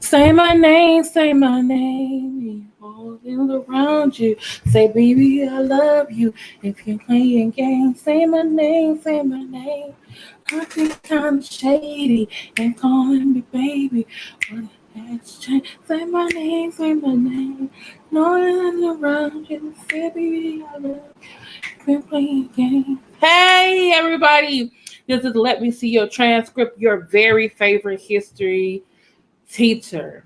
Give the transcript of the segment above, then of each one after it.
Say my name, say my name. All things around you. Say, baby, I love you. If you're playing games, say my name, say my name. Acting kind of shady and calling me baby. But it has changed. Say my name, say my name. No one around you. Say, baby, I love you. Been playing games. Hey, everybody. This is Let Me See Your Transcript, your very favorite history teacher.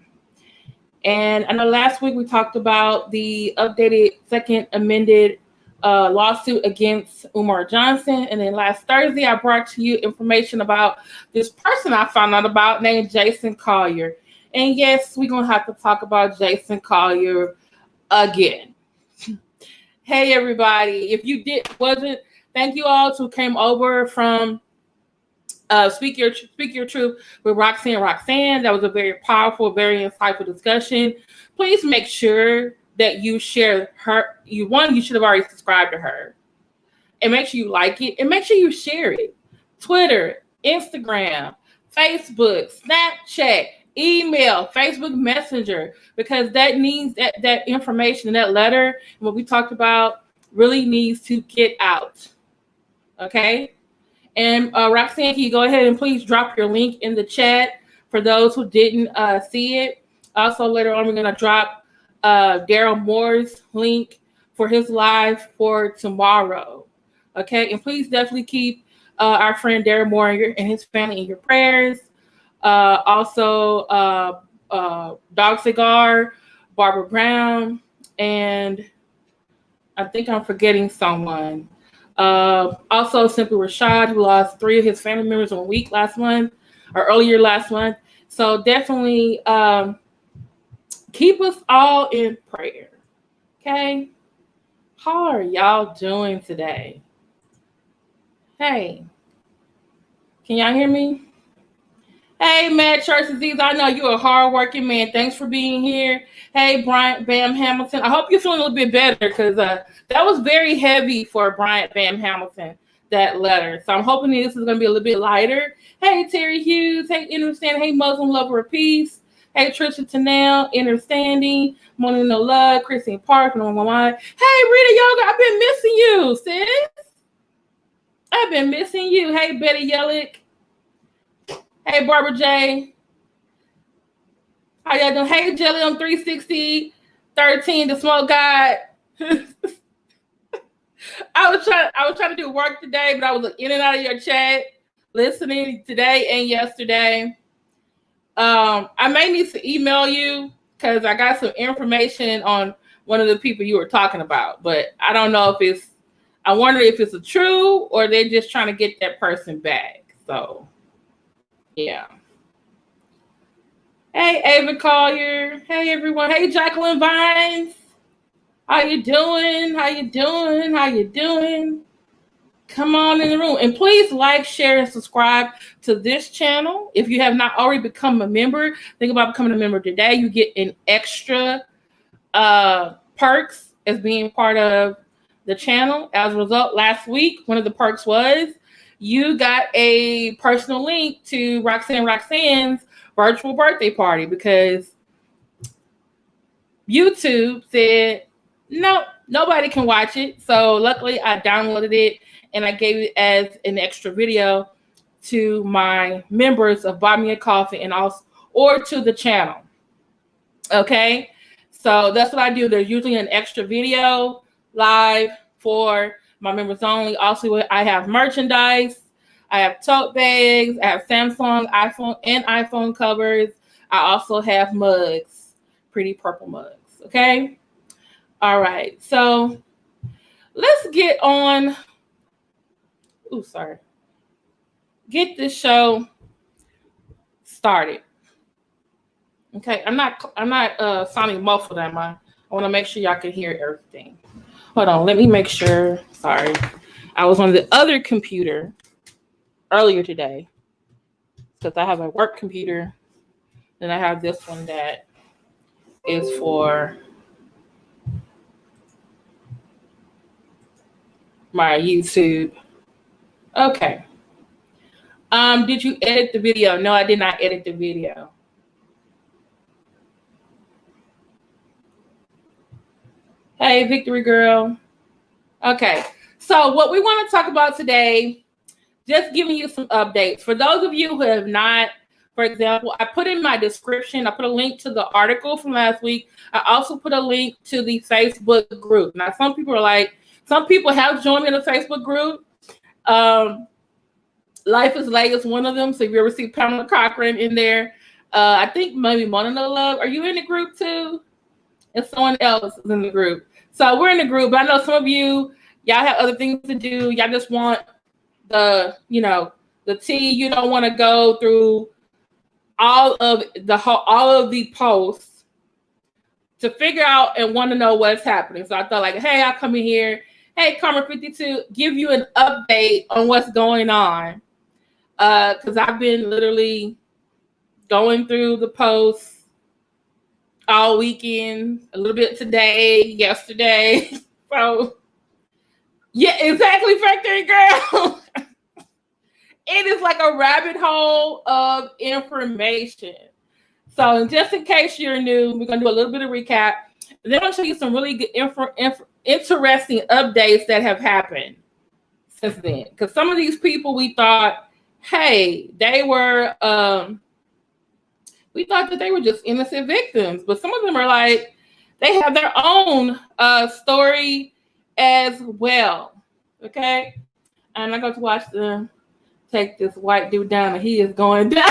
And I know last week we talked about the updated second amended lawsuit against Umar Johnson. And then last Thursday, I brought to you information about this person I found out about named Jason Collier. And yes, we're going to have to talk about Jason Collier again. Hey, everybody. If you wasn't, thank you all who came over from Speak Your Truth with Roxanne. That was a very powerful, very insightful discussion. Please make sure that you share her. You should have already subscribed to her. And make sure you like it. And make sure you share it. Twitter, Instagram, Facebook, Snapchat, email, Facebook Messenger. Because that means that information, that letter, and what we talked about really needs to get out. Okay? And Roxanne, can you go ahead and please drop your link in the chat for those who didn't see it. Also, later on, we're going to drop Daryl Moore's link for his live for tomorrow. Okay, and please definitely keep our friend Daryl Moore and his family in your prayers. Also, Dog Cigar, Barbara Brown, and I think I'm forgetting someone. Also, Simply Rashad, who lost 3 of his family members in a week earlier last month. So definitely keep us all in prayer. Okay? How are y'all doing today? Hey, can y'all hear me? Hey, Matt Church Disease, I know you're a hardworking man. Thanks for being here. Hey, Bryant Bam Hamilton. I hope you're feeling a little bit better because that was very heavy for Bryant Bam Hamilton, that letter. So I'm hoping this is going to be a little bit lighter. Hey, Terry Hughes. Hey, Understanding. Hey, Muslim Lover of Peace. Hey, Trisha Tanel, Understanding. Morning No Love. Christine Park. Hey, Rita Yoga, I've been missing you, sis. I've been missing you. Hey, Betty Yellick. Hey, Barbara J. How y'all doing? Hey, Jelly on 360, 13, the smoke god. I was trying to do work today, but I was in and out of your chat, listening today and yesterday. I may need to email you because I got some information on one of the people you were talking about, but I don't know if I wonder if it's a true or they're just trying to get that person back. So, yeah. Hey, Ava Collier. Hey, everyone. Hey, Jacqueline Vines. How you doing? Come on in the room. And please like, share, and subscribe to this channel. If you have not already become a member, think about becoming a member today. You get an extra perks as being part of the channel. As a result, last week, one of the perks was you got a personal link to Roxanne's virtual birthday party because YouTube said, no, nobody can watch it. So luckily I downloaded it and I gave it as an extra video to my members of Buy Me a Coffee and also or to the channel. Okay. So that's what I do. There's usually an extra video live for my members only. Also, I have merchandise. I have tote bags. I have Samsung, iPhone covers. I also have mugs, pretty purple mugs. Okay. All right. So let's get on. Get this show started. Okay. I'm not sounding muffled, am I? I want to make sure y'all can hear everything. Hold on. Let me make sure. Sorry. I was on the other computer earlier today because I have a work computer. Then I have this one that is for my YouTube. Okay. Did you edit the video? No, I did not edit the video. Hey, Victory Girl. Okay, so what we want to talk about today, just giving you some updates. For those of you who have not, for example, I put in my description, I put a link to the article from last week. I also put a link to the Facebook group. Now, some people have joined me in the Facebook group. Life is Late is one of them. So if you ever see Pamela Cochran in there, I think maybe Mona No Love. Are you in the group too? And someone else is in the group. So we're in the group, but I know some of you, y'all have other things to do. Y'all just want the tea. You don't want to go through all of the posts to figure out and want to know what's happening. So I thought, like, hey, I'll come in here. Hey, Karma 52, give you an update on what's going on. Because I've been literally going through the posts all weekend, a little bit today, yesterday. So, yeah, exactly, Factory Girl. It is like a rabbit hole of information. So just in case you're new, we're going to do a little bit of recap. And then I'll show you some really good interesting updates that have happened since then. Because some of these people we thought, hey, we thought that they were just innocent victims. But some of them are like, they have their own story as well. Okay? And I'm going to watch them take this white dude down, and he is going down.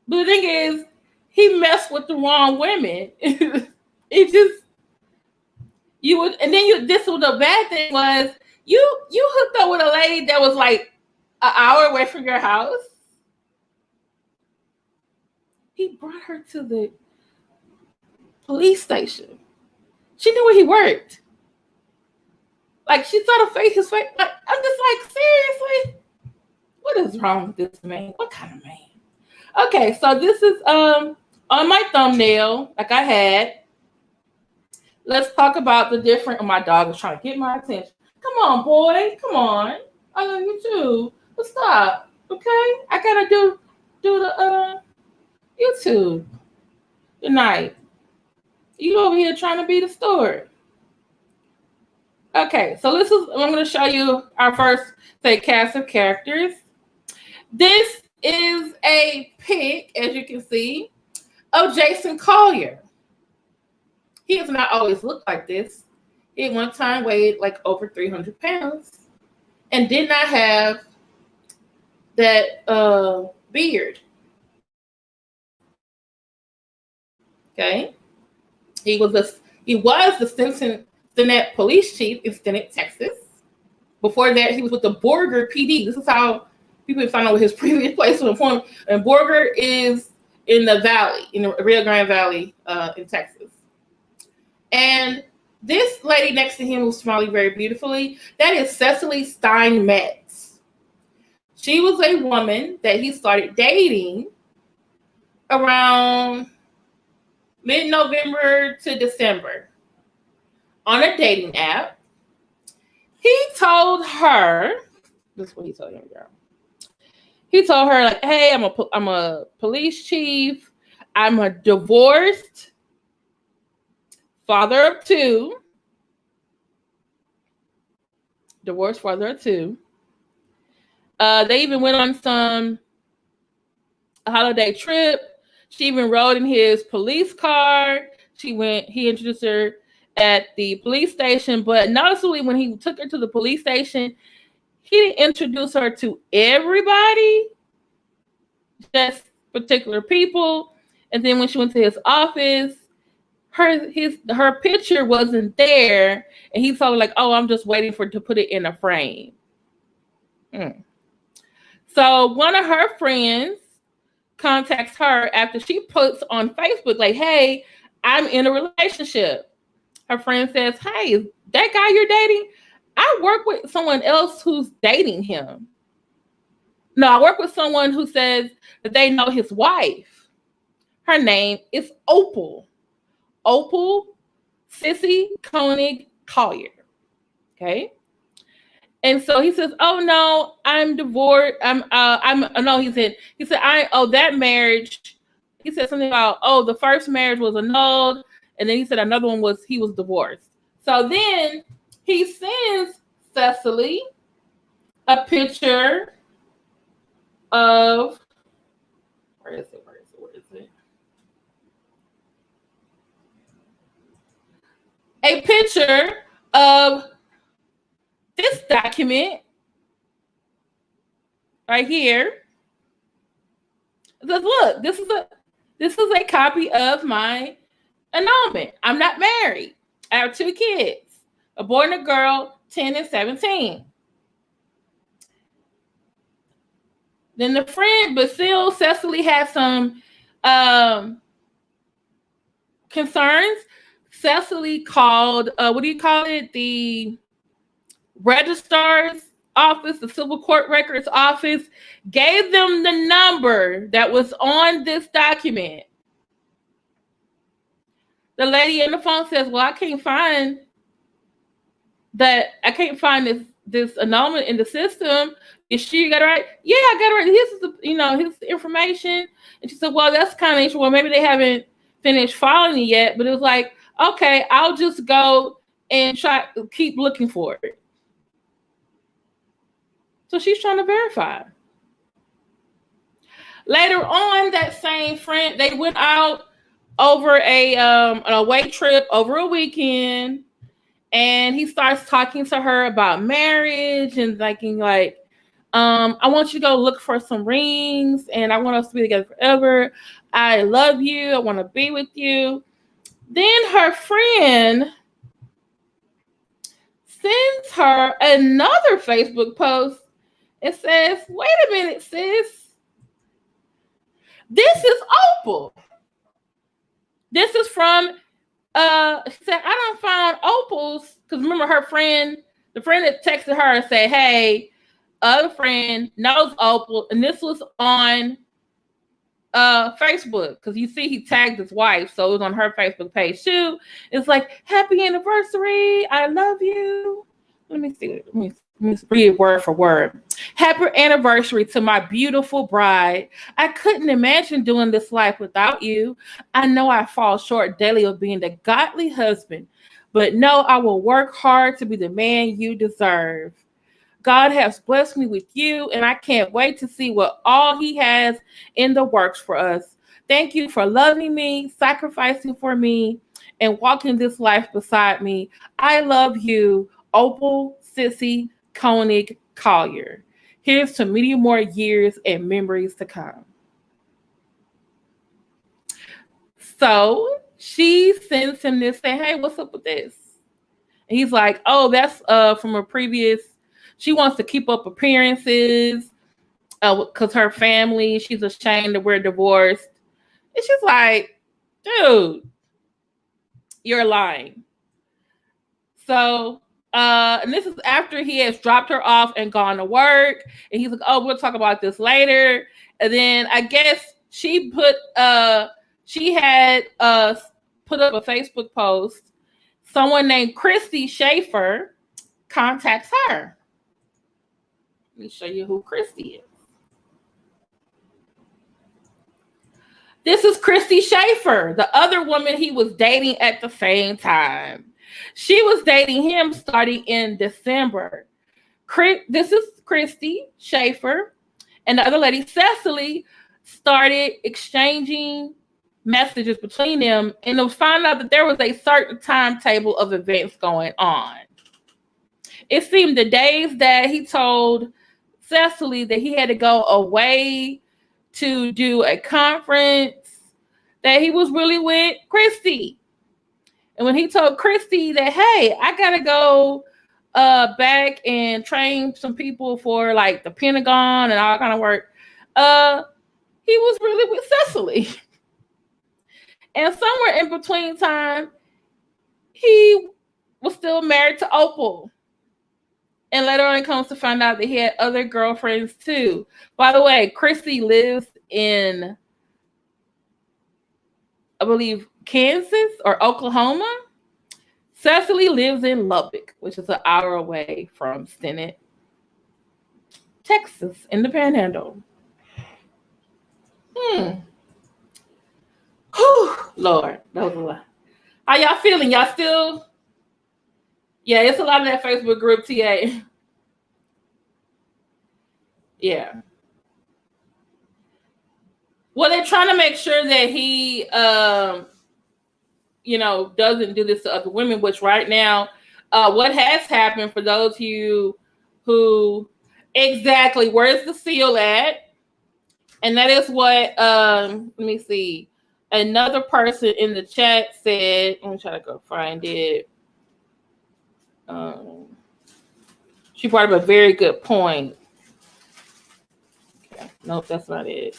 But the thing is, he messed with the wrong women. It just, this was the bad thing was, you hooked up with a lady that was like an hour away from your house. He brought her to the police station. She knew where he worked. Like, she saw his face. Like, I'm just like, seriously? What is wrong with this man? What kind of man? Okay, so this is on my thumbnail, like I had. Let's talk about the different. Oh, my dog is trying to get my attention. Come on, boy. Come on. I love you too. But stop. Okay? I gotta do the YouTube. Good night. You over here trying to be the story. Okay, so I'm going to show you our first, cast of characters. This is a pic, as you can see, of Jason Collier. He has not always looked like this. He at one time weighed like over 300 pounds and did not have that beard. Okay, he was the Stinnett police chief in Stinnett, Texas. Before that, he was with the Borger PD. This is how people find out what his previous place of employment. And Borger is in the valley, in the Rio Grande Valley in Texas. And this lady next to him who's smiling very beautifully, that is Cecily Steinmetz. She was a woman that he started dating around mid-November to December on a dating app. He told her, this is what he told him, girl. He told her, like, hey, I'm a police chief. I'm a divorced father of two. Divorced father of two. They even went on a holiday trip. She even rode in his police car. He introduced her at the police station, but noticeably when he took her to the police station, he didn't introduce her to everybody, just particular people. And then when she went to his office, her picture wasn't there, and he told her, like, oh, I'm just waiting to put it in a frame. So one of her friends contacts her after she puts on Facebook, like, hey, I'm in a relationship. Her friend says, hey, that guy you're dating, I work with someone else who's dating him. No, I work with someone who says that they know his wife. Her name is Opal Sissy Koenig-Collier. Okay. And so he says, oh no, I'm divorced. He said, that marriage he said something about, oh, the first marriage was annulled, and then he said another one was he was divorced. So then he sends Cecily a picture of, where is it? A picture of this document right here. It says, look, this is a copy of my annulment. I'm not married. I have 2 kids, a boy and a girl, 10 and 17. Then the friend, but still Cecily had some concerns. Cecily called, what do you call it? The registrar's office, the civil court records office, gave them the number that was on this document. The lady on the phone says, well, I can't find this annulment in the system. Is she got it right? Yeah, I got it right. Here's the information. And she said, well, that's kind of interesting. Well, maybe they haven't finished filing it yet, but it was like, okay, I'll just go and keep looking for it. So she's trying to verify. Later on, that same friend, they went out over an away trip over a weekend, and he starts talking to her about marriage and thinking like, I want you to go look for some rings, and I want us to be together forever. I love you. I want to be with you. Then her friend sends her another Facebook post and says, wait a minute, sis. This is Opal. This is from, she said, I don't find Opal's, because remember her friend, the friend that texted her and said, hey, other friend knows Opal, and this was on Facebook, because you see he tagged his wife, so it was on her Facebook page too. It's like, happy anniversary, I love you. Let me see. Let me read word for word. Happy anniversary to my beautiful bride. I couldn't imagine doing this life without you. I know I fall short daily of being the godly husband, but no, I will work hard to be the man you deserve. God has blessed me with you, and I can't wait to see what all he has in the works for us. Thank you for loving me, sacrificing for me, and walking this life beside me. I love you, Opal Sissy Koenig-Collier. Here's to many more years and memories to come. So she sends him this saying, hey, what's up with this? And he's like, oh, that's from a previous, she wants to keep up appearances because her family, she's ashamed that we're divorced. And she's like, dude, you're lying. So, and this is after he has dropped her off and gone to work. And he's like, oh, we'll talk about this later. And then I guess she had put up a Facebook post. Someone named Kristi Shaffer contacts her. Let me show you who Kristi is. This is Kristi Shaffer, the other woman he was dating at the same time. She was dating him starting in December. This is Kristi Shaffer, and the other lady, Cecily, started exchanging messages between them, and it was found out that there was a certain timetable of events going on. It seemed the days that he told Cecily that he had to go away to do a conference, that he was really with Kristi. And when he told Kristi that, hey, I gotta go back and train some people for like the Pentagon and all kind of work, he was really with Cecily. And somewhere in between time, he was still married to Opal. And later on, it comes to find out that he had other girlfriends too. By the way, Kristi lives in, I believe, Kansas or Oklahoma. Cecily lives in Lubbock, which is an hour away from Stinnett, Texas, in the Panhandle. Whew, Lord, that was a lot. How y'all feeling? Y'all still? Yeah, it's a lot of that Facebook group, TA. Yeah. Well, they're trying to make sure that he, doesn't do this to other women, which right now, what has happened for those of you who, exactly, where's the seal at? And that is what, let me see. Another person in the chat said, let me try to go find it. She brought up a very good point. Okay. Nope, that's not it.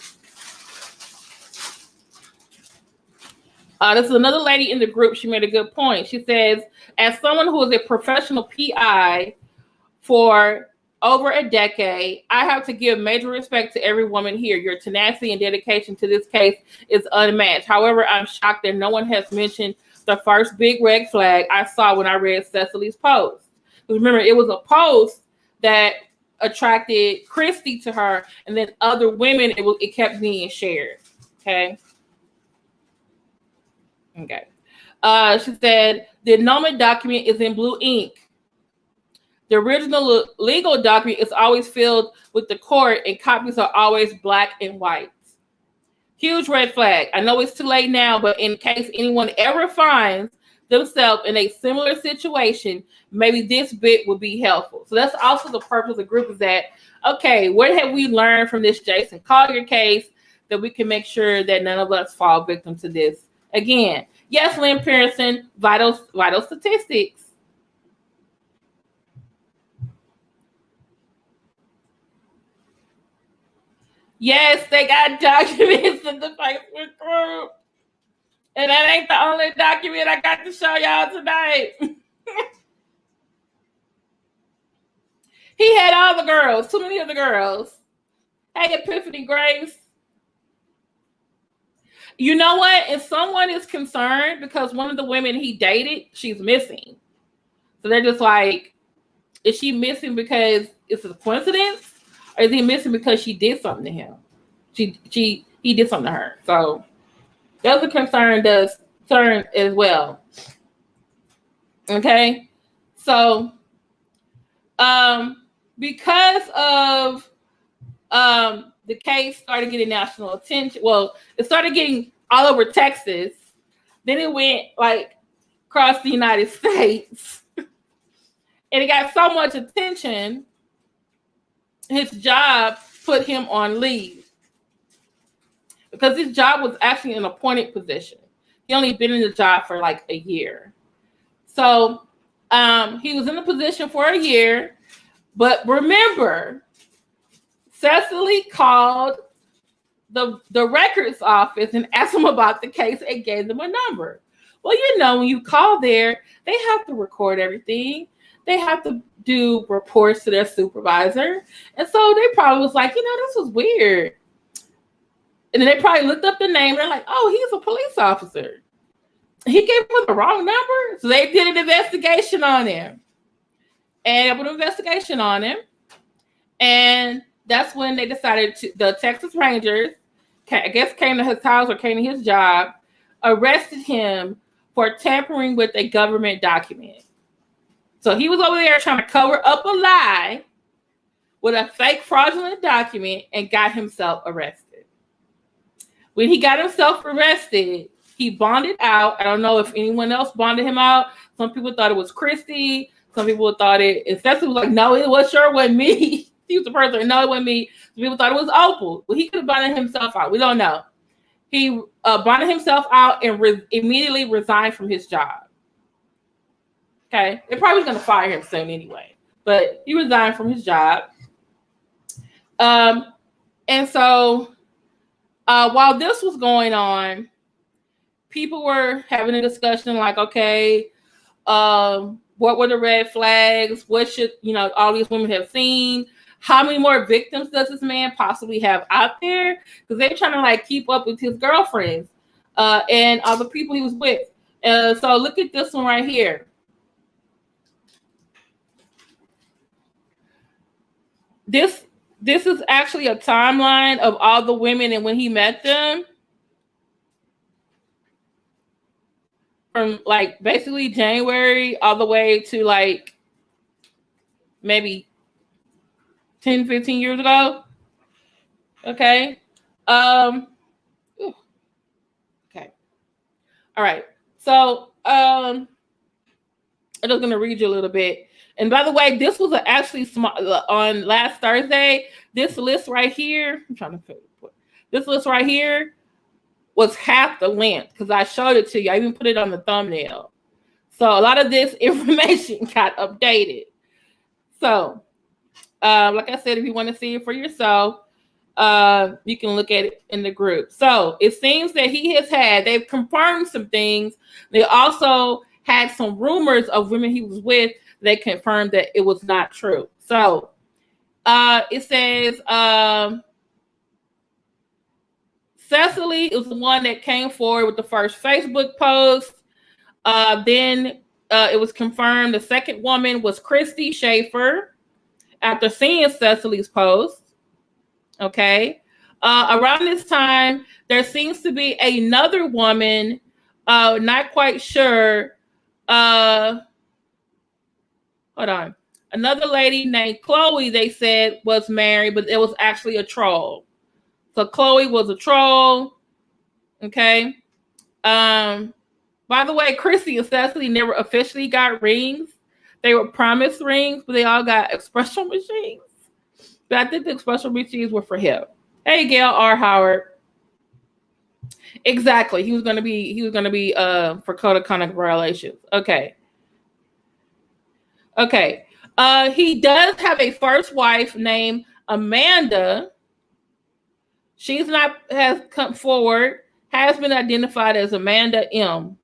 This is another lady in the group. She made a good point. She says, as someone who is a professional PI for over a decade, I have to give major respect to every woman here. Your tenacity and dedication to this case is unmatched. However, I'm shocked that no one has mentioned the first big red flag I saw when I read Cecily's post. Remember, it was a post that attracted Kristi to her, and then other women, it kept being shared. Okay. She said, the annulment document is in blue ink. The original legal document is always filled with the court, and copies are always black and white. Huge red flag. I know it's too late now, but in case anyone ever finds themselves in a similar situation, maybe this bit would be helpful. So that's also the purpose of the group, is that, okay, what have we learned from this Jason Collier case that we can make sure that none of us fall victim to this again? Yes, Lynn Pearson, vital statistics. Yes, they got documents in the Facebook group. And that ain't the only document I got to show y'all tonight. He had all the girls, too many of the girls. Hey, Epiphany Grace. You know what? If someone is concerned because one of the women he dated, she's missing. So they're just like, is she missing because it's a coincidence? Or is he missing because she did something to him? He did something to her. So that's a concern as well. Okay. So because of the case started getting national attention. Well, it started getting all over Texas. Then it went like across the United States. And it got so much attention, his job put him on leave. Because his job was actually an appointed position. He only been in the job for like a year. So he was in the position for a year. But remember, Cecily called the records office and asked them about the case and gave them a number. Well, when you call there, they have to record everything. They have to do reports to their supervisor. And so they probably was like, this was weird. And then they probably looked up the name. They're like, oh, he's a police officer. He gave them the wrong number. So they did an investigation on him. And put an investigation on him. And that's when they decided the Texas Rangers, I guess, came to his house or came to his job, arrested him for tampering with a government document. So he was over there trying to cover up a lie with a fake fraudulent document and got himself arrested. When he got himself arrested, he bonded out. I don't know if anyone else bonded him out. Some people thought it was Kristi. Some people thought Cecily was like, no, it was sure wasn't me. He was the person. No, it wasn't me. Some people thought it was Opal. Well, he could have bonded himself out. We don't know. He bonded himself out and immediately resigned from his job. Okay. They're probably going to fire him soon anyway. But he resigned from his job. And so while this was going on, people were having a discussion like, okay, what were the red flags? What should, all these women have seen? How many more victims does this man possibly have out there? Because they're trying to keep up with his girlfriends and other people he was with. So look at this one right here. This is actually a timeline of all the women and when he met them. from like basically January all the way to like maybe 10, 15 years ago. Okay. Ooh, okay. All right. So I'm just gonna read you a little bit. And by the way, this was actually small on last Thursday. This list right here, I'm trying to put this list right here was half the length because I showed it to you. I even put it on the thumbnail. So a lot of this information got updated. So, like I said, if you want to see it for yourself, you can look at it in the group. So it seems that they've confirmed some things. They also had some rumors of women he was with. They confirmed that it was not true. So it says Cecily is the one that came forward with the first Facebook post. Then it was confirmed the second woman was Kristi Shaffer after seeing Cecily's post. Okay. Around this time, there seems to be another woman, not quite sure. Hold on. Another lady named Chloe, they said, was married, but it was actually a troll. So Chloe was a troll. Okay. By the way, Kristi and Cecily never officially got rings. They were promised rings, but they all got espresso machines. But I think the espresso machines were for him. Hey, Gail R. Howard. Exactly. He was gonna be for Code of Conduct violations. Okay. Okay. He does have a first wife named Amanda. Has come forward, has been identified as Amanda M.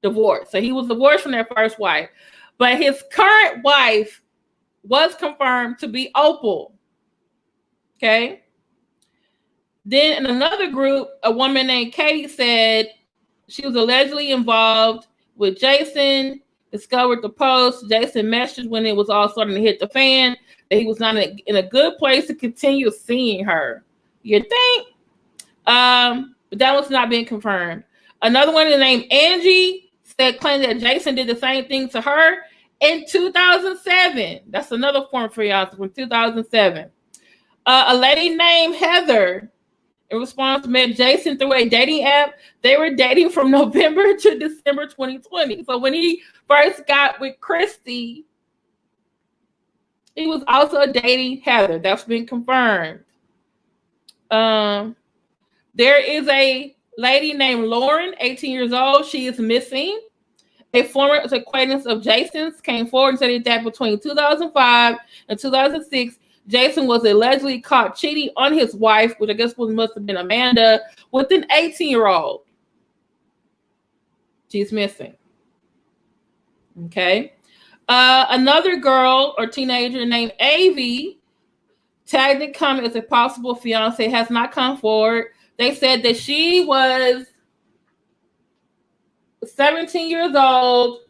Divorced. So he was divorced from that first wife. But his current wife was confirmed to be Opal. Okay. Then in another group, a woman named Katie said she was allegedly involved with Jason, discovered the post. Jason messaged when it was all starting to hit the fan that he was not in a good place to continue seeing her. You think? But that was not being confirmed. Another one named Angie claimed that Jason did the same thing to her in 2007. That's another form for y'all from 2007. A lady named Heather, in response, met Jason through a dating app. They were dating from November to December 2020. So when he first got with Kristi, he was also dating Heather. That's been confirmed. There is a lady named Lauren, 18 years old. She is missing. A former acquaintance of Jason's came forward and said that between 2005 and 2006, Jason was allegedly caught cheating on his wife, which I guess must have been Amanda, with an 18-year-old. She's missing. Okay. Another girl or teenager named Avi tagged and commented as a possible fiance has not come forward. They said that she was 17 years old,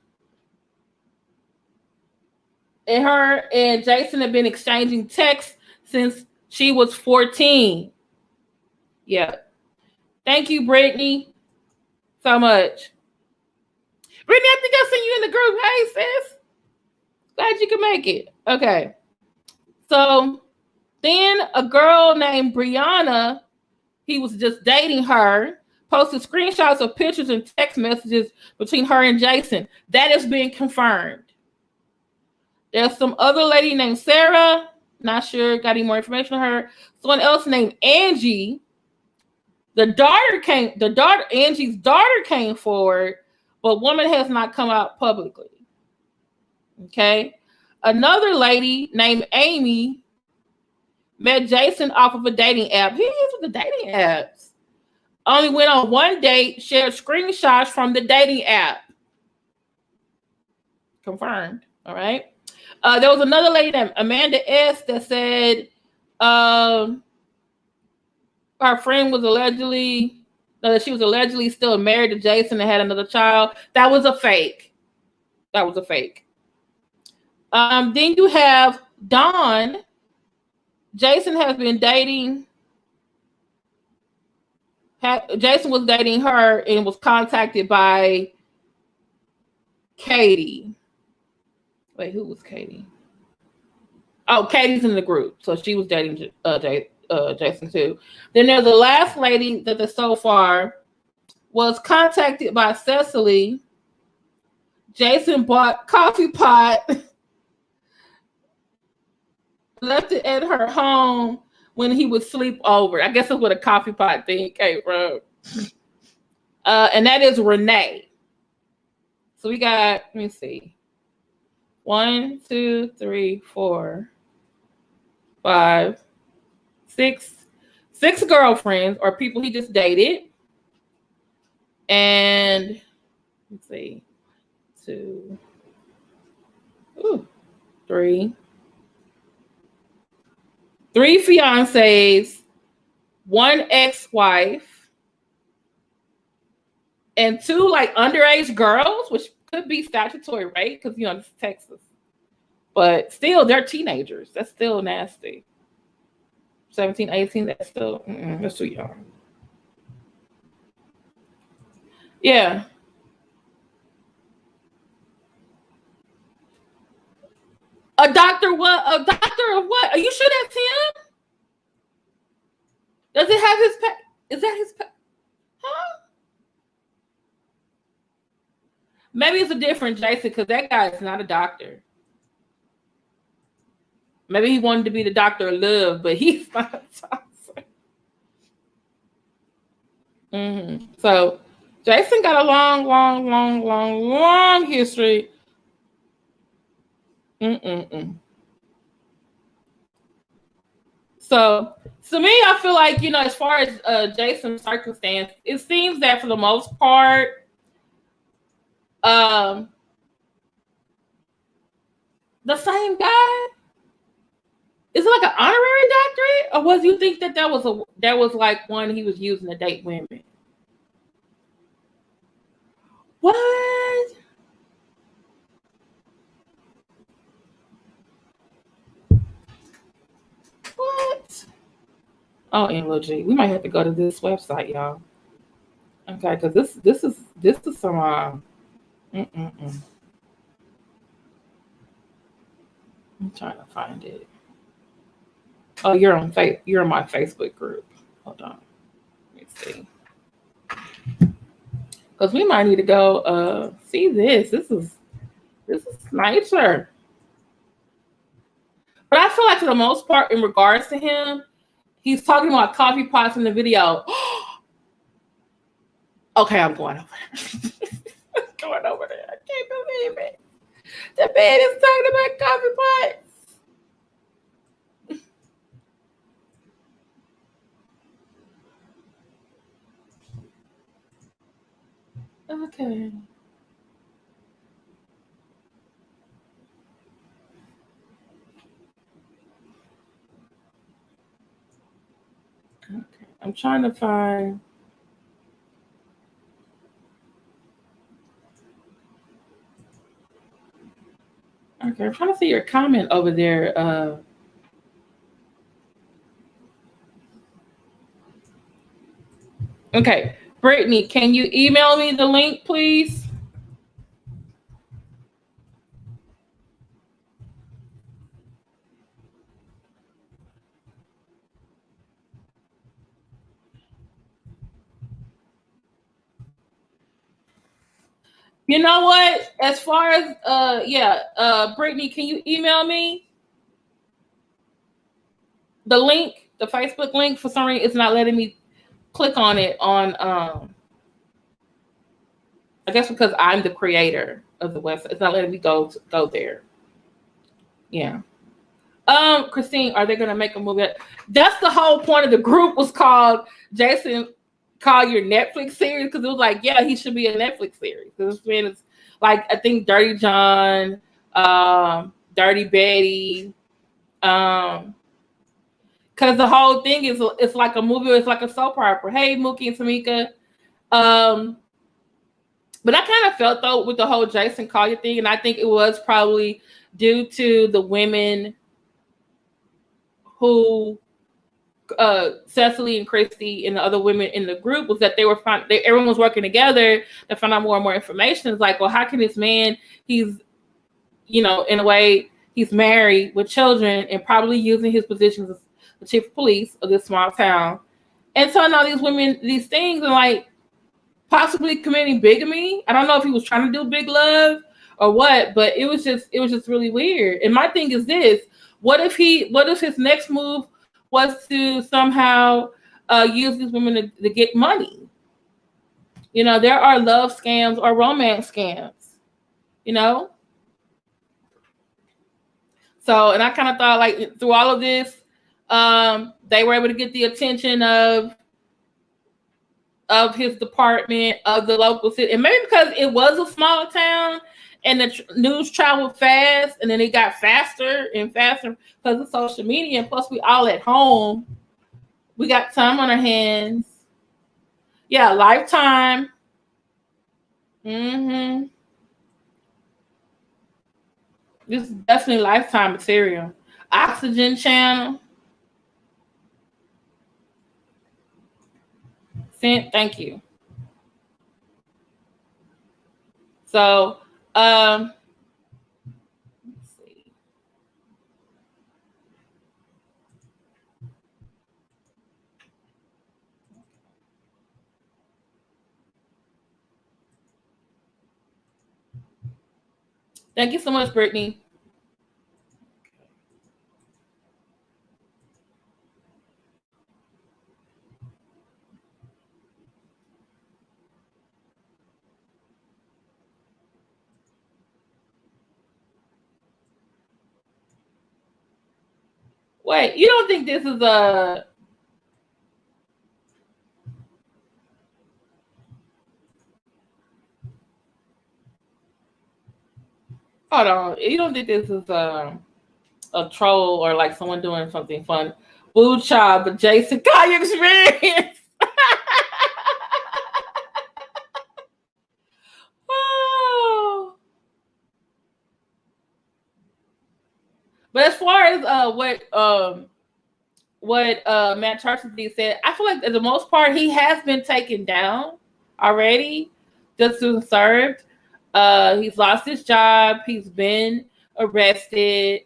and her and Jason have been exchanging texts since she was 14. Yeah. Thank you, Brittany, so much. Brittany, I think I seen you in the group. Hey, sis. Glad you could make it. Okay. So then a girl named Brianna, he was just dating her, posted screenshots of pictures and text messages between her and Jason. That is being confirmed. There's some other lady named Sarah. Not sure. Got any more information on her? Someone else named Angie. Angie's daughter came forward, but woman has not come out publicly. Okay. Another lady named Amy met Jason off of a dating app. He is with the dating apps. Only went on one date, shared screenshots from the dating app. Confirmed. All right. There was another lady named Amanda S. that said her friend was she was allegedly still married to Jason and had another child. That was a fake. Then you have Dawn. Jason has been dating. Jason was dating her and was contacted by Katie. Wait, who was Katie? Oh, Katie's in the group, so she was dating Jason too. Then there's the last lady that so far was contacted by Cecily. Jason bought coffee pot, left it at her home when he would sleep over. I guess that's what a coffee pot thing came from. And that is Renee. So we got, let me see. 1, 2, 3, 4, 5, 6 girlfriends or people he just dated. And let's see. 2, 3 fiancés, 1 ex-wife, and 2 like underage girls, which could be statutory rape because this is Texas. But still, they're teenagers. That's still nasty. 17, 18, that's still, that's too young. Yeah. A doctor what? A doctor of what? Are you sure that's him? Does it have his is that his huh? Maybe it's a different Jason because that guy is not a doctor. Maybe he wanted to be the doctor of love, but he's not a doctor. So Jason got a long history. So to me, I feel like, as far as Jason's circumstance, it seems that for the most part, the same guy. Is it like an honorary doctorate, or was you think that was like one he was using to date women? What? What? Oh, G, we might have to go to this website, y'all. Okay, because this is some I'm trying to find it. Oh, you're on you're in my Facebook group. Hold on. Let me see. Because we might need to go see this. This is nicer. But I feel like for the most part, in regards to him, he's talking about coffee pots in the video. Okay, I'm going over there. Going over there. I can't believe it. The man is talking about coffee pots. Okay. Okay. I'm trying to find. Okay, I'm trying to see your comment over there. Okay, Brittany, can you email me the link, please? You know what? As far as Brittany, can you email me the link, the Facebook link? For some reason, it's not letting me click on it on I guess because I'm the creator of the website. It's not letting me go there. Yeah. Christine, are they gonna make a movie? That's the whole point of the group, was called Jason Collier Netflix series, because it was like, yeah, he should be a Netflix series. Because this man is like, I think Dirty John, Dirty Betty, because the whole thing is, it's like a movie, it's like a soap opera. Hey, Mookie and Tamika. But I kind of felt though with the whole Jason Collier thing, and I think it was probably due to the women who Cecily and Kristi and the other women in the group was that everyone was working together to find out more and more information. It's like, well, how can this man, he's, in a way, he's married with children and probably using his position as the chief of police of this small town and telling all these women these things and like possibly committing bigamy. I don't know if he was trying to do big love or what, but it was just really weird. And my thing is this: what if his next move was to somehow use these women to get money? There are love scams or romance scams. So, and I kind of thought like through all of this, they were able to get the attention of his department, of the local city, and maybe because it was a small town and the news traveled fast, and then it got faster and faster because of social media, and plus we all at home, we got time on our hands. Yeah, Lifetime. This is definitely Lifetime material. Oxygen Channel. Thank you. So, let's see. Thank you so much, Brittany. Wait, you don't think this is a... Hold on. You don't think this is a troll or like someone doing something fun? Blue Child, but Jason Collier experience. Oh. But as far as what Matt Charity said, I feel like for the most part he has been taken down already, just been served. He's lost his job. He's been arrested.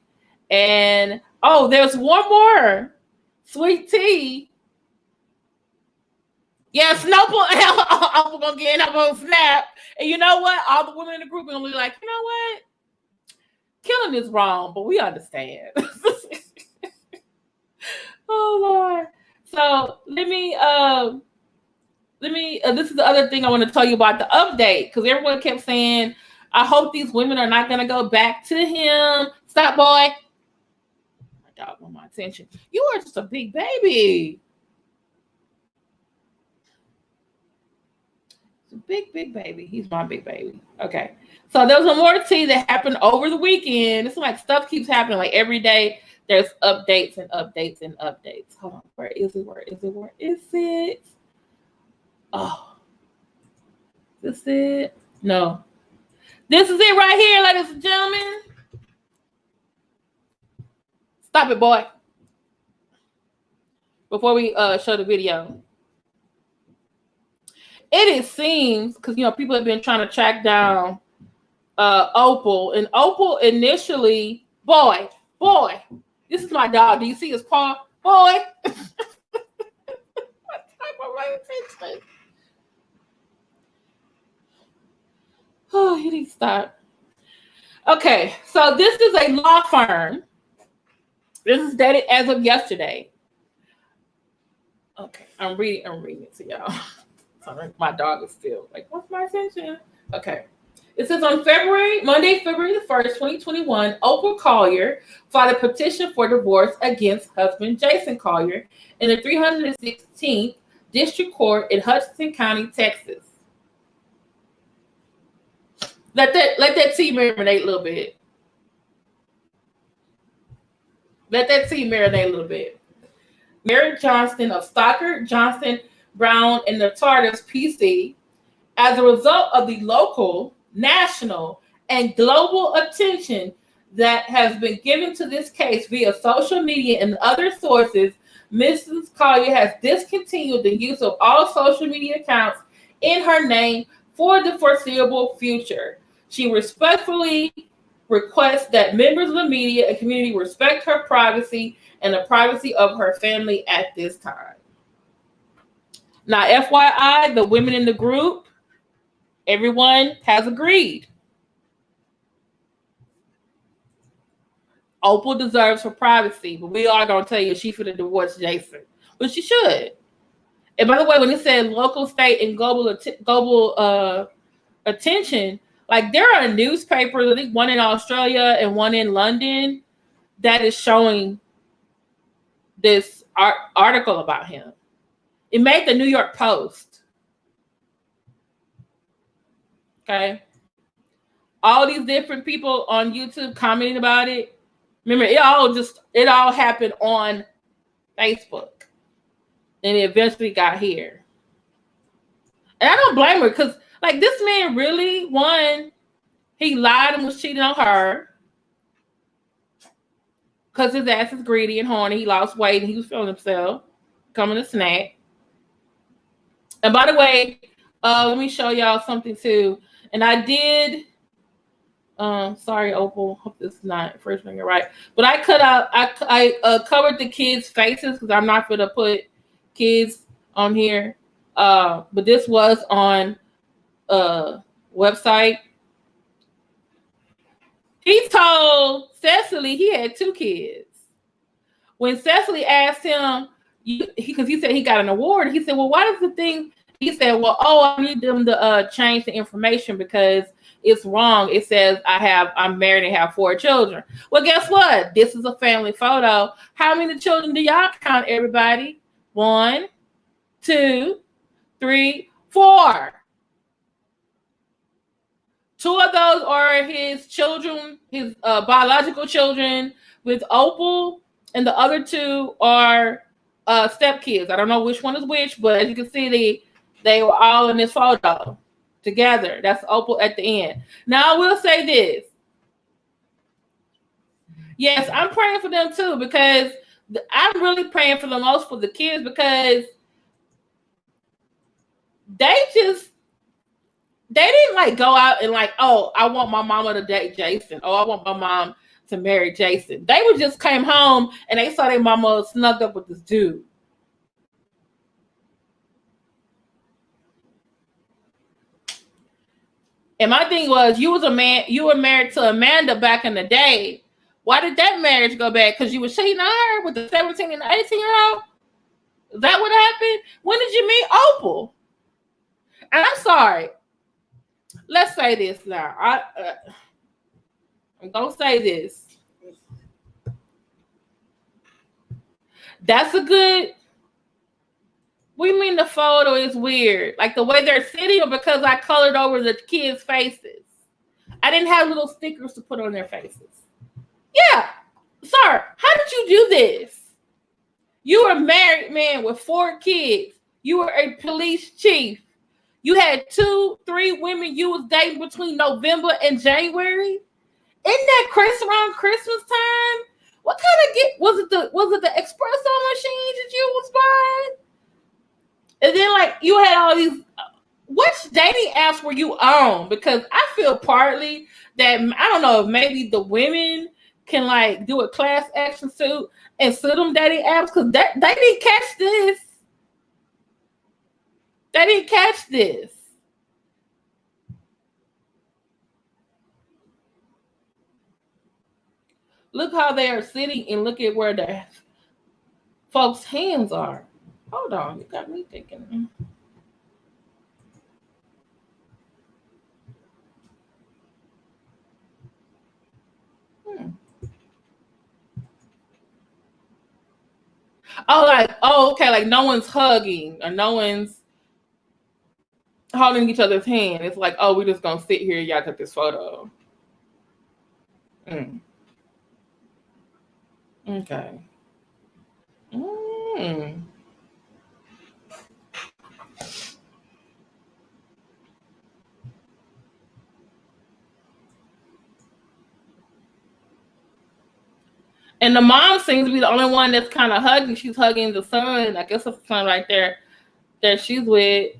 And there's one more. Sweet Tea. Yeah, Snowball. I'm gonna get up on Snap. And you know what? All the women in the group are gonna be like, you know what? Killing is wrong, but we understand. Oh Lord. So let me this is the other thing I want to tell you about the update, because everyone kept saying, I hope these women are not going to go back to him. Stop, boy. My dog want my attention. You are just a big baby. It's a big baby. He's my big baby. Okay. So there was more tea that happened over the weekend. It's like stuff keeps happening like every day. There's updates and updates and updates. Hold on. Where is it? Oh, this is it? No. This is it right here, ladies and gentlemen. Stop it, boy. Before we show the video. It seems, because, people have been trying to track down Opal. And Opal initially, boy, this is my dog. Do you see his paw? Boy. What type of attention? Oh, he didn't stop. Okay, so this is a law firm. This is dated as of yesterday. Okay, I'm reading it to y'all. Sorry, my dog is still like, what's my attention? Okay. It says on Monday, February the 1st, 2021, Opal Collier filed a petition for divorce against husband Jason Collier in the 316th District Court in Hutchinson County, Texas. Let that tea marinate a little bit. Mary Johnston of Stockard, Johnson, Brown, and the Tartars PC, as a result of the local, national, and global attention that has been given to this case via social media and other sources, Mrs. Collier has discontinued the use of all social media accounts in her name for the foreseeable future. She respectfully requests that members of the media and community respect her privacy and the privacy of her family at this time. Now, FYI, the women in the group, everyone has agreed. Opal deserves her privacy, but we are going to tell you she finna divorce Jason. But she should. And by the way, when it said local, state, and global attention, like there are newspapers, I think one in Australia and one in London, that is showing this article about him. It made the New York Post. Okay. All these different people on YouTube commenting about it. Remember, it all happened on Facebook. And it eventually got here. And I don't blame her because, like, this man really, he lied and was cheating on her because his ass is greedy and horny. He lost weight and he was feeling himself, coming a snack. And by the way, let me show y'all something too. And I did, sorry, Opal, hope this is not first finger right. But I covered the kids' faces because I'm not going to put kids on here. But this was on a website. He told Cecily he had 2 kids. When Cecily asked him, because he said he got an award, he said, well, why does the thing, he said, well, I need them to change the information because it's wrong. It says I'm married and have 4 children. Well, guess what? This is a family photo. How many children do y'all count, everybody? 1, 2, 3, 4. 2 of those are his children, his biological children with Opal, and the other 2 are stepkids. I don't know which one is which, but as you can see, they were all in this photo together. That's Opal at the end. Now, I will say this. Yes, I'm praying for them too because I'm really praying for the most for the kids because they didn't like go out and like, oh, I want my mama to date Jason. Oh, I want my mom to marry Jason. They would just came home and they saw their mama snugged up with this dude. And my thing was, you were married to Amanda back in the day. Why did that marriage go bad? Because you were cheating on her with the 17 and the 18-year-old? Is that what happened? When did you meet Opal? And I'm sorry. Let's say this now. I'm going to say this. That's a good... We mean the photo is weird. Like the way they're sitting because I colored over the kids' faces. I didn't have little stickers to put on their faces. Yeah. Sir, how did you do this? You were a married man with 4 kids. You were a police chief. You had 2, 3 women you was dating between November and January. Isn't that around Christmas time? What kind of gift was it? Was it the espresso machine that you was buying? And then like you had all these. Which dating apps were you on? Because I feel partly that I don't know if maybe the women can like do a class action suit and sue them dating apps because they didn't catch this. They didn't catch this. Look how they are sitting and look at where the folks' hands are. Hold on, you got me thinking. Okay, like no one's hugging or no one's holding each other's hand. It's like, oh, we're just gonna sit here. Y'all took this photo. Okay. And the mom seems to be the only one that's kind of hugging. She's hugging the son. I guess that's the son right there that she's with.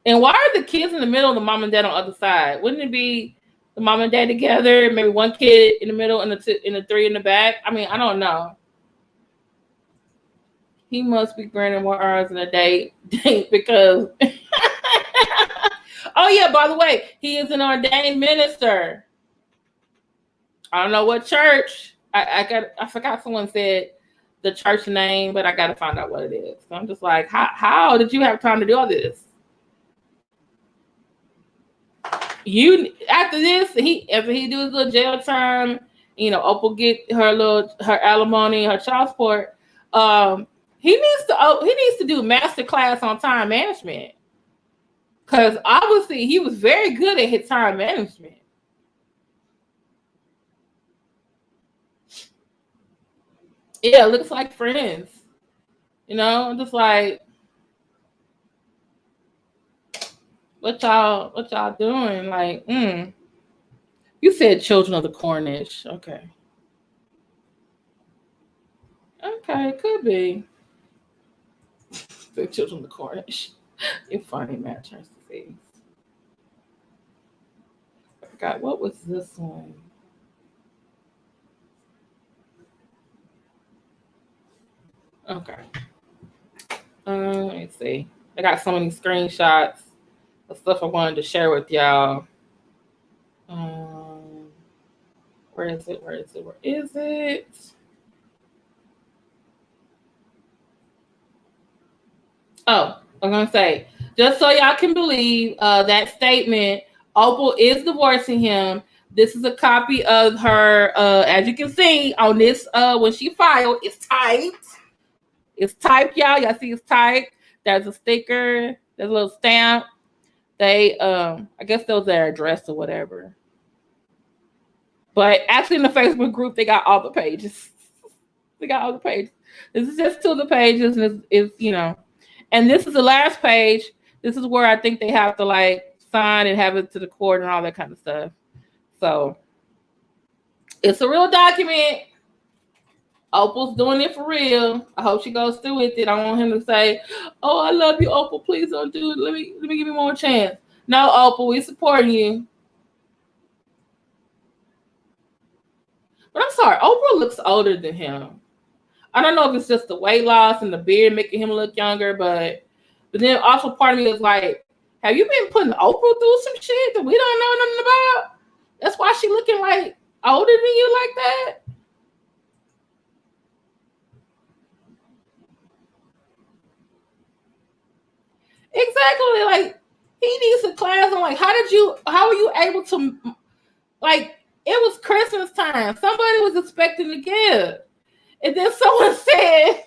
And why are the kids in the middle, the mom and dad on the other side? Wouldn't it be the mom and dad together, maybe one kid in the middle and the three in the back? I mean, I don't know. He must be granted more hours in a day because. Oh yeah, by the way, he is an ordained minister. I don't know what church. I forgot someone said the church name, but I got to find out what it is. So I'm just like, how did you have time to do all this? You after this, after he do his little jail term, Opal get her alimony, her child support. He needs to do master class on time management, because obviously he was very good at his time management. Yeah, it looks like Friends. I'm just like, what y'all doing? Like, you said Children of the Cornish. Okay. Okay, could be. The Children of the Cornish. You're funny, Matt turns to face. I forgot, what was this one? Okay. Let me see. I got so many screenshots of stuff I wanted to share with y'all. Where is it? Oh, I'm gonna say, just so y'all can believe that statement, Opal is divorcing him. This is a copy of her, as you can see on this, when she filed, it's typed. It's typed, y'all. Y'all see it's typed. There's a sticker, there's a little stamp. They, I guess those are their address or whatever. But actually in the Facebook group, they got all the pages. They got all the pages. This is just two of the pages, and it's and this is the last page. This is where I think they have to like sign and have it to the court and all that kind of stuff. So it's a real document. Opal's doing it for real. I hope she goes through with it. I want him to say, "Oh, I love you, Opal. Please don't do it. Let me give you more chance." No, Opal, we support you. But I'm sorry, Oprah looks older than him. I don't know if it's just the weight loss and the beard making him look younger, but then also part of me is like, have you been putting Oprah through some shit that we don't know nothing about? That's why she looking like older than you like that? Exactly. Like, he needs a class on like, how are you able to, like, it was Christmas time. Somebody was expecting a gift. And then someone said,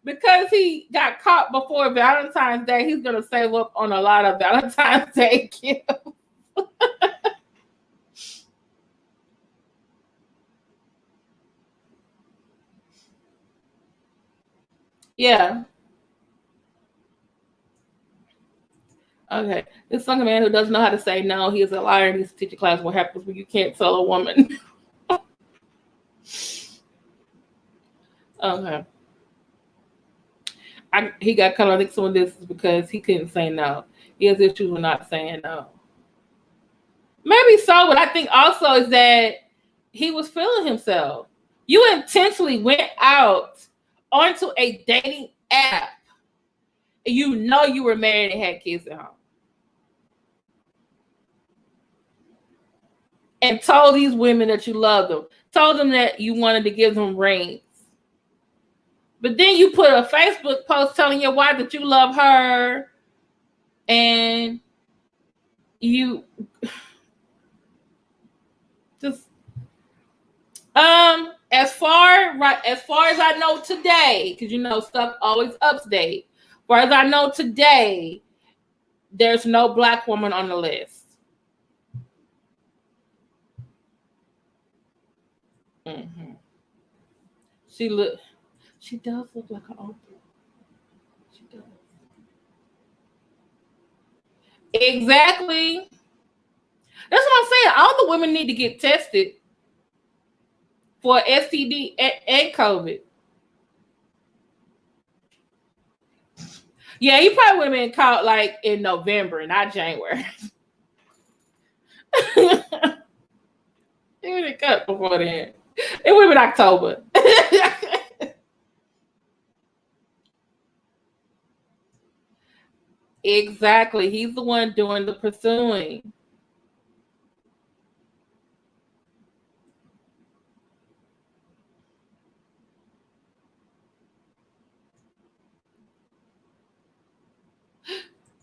because he got caught before Valentine's Day, he's going to save up on a lot of Valentine's Day gifts. Yeah. Okay. This young man who doesn't know how to say no, he is a liar in his teacher class. What happens when you can't tell a woman? Okay. He got cut. I think some of this is because he couldn't say no. He has issues with not saying no. Maybe so, but I think also is that he was feeling himself. You intentionally went out onto a dating app and you were married and had kids at home. And told these women that you loved them. Told them that you wanted to give them rings. But then you put a Facebook post telling your wife that you love her, and you just as far as I know today, because stuff always update. As far as I know today, there's no black woman on the list. Mm-hmm. She does look like an Oprah. She does. Exactly. That's what I'm saying. All the women need to get tested. for STD and COVID. Yeah, he probably would have been caught like in November, not January. He would have cut before then. It would have been October. Exactly. He's the one doing the pursuing.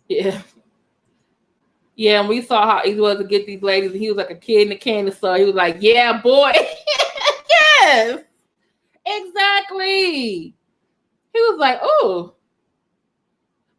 Yeah. Yeah, and we saw how easy it was to get these ladies, and he was like a kid in the candy store. He was like, yeah, boy. Yes. Exactly. He was like, oh.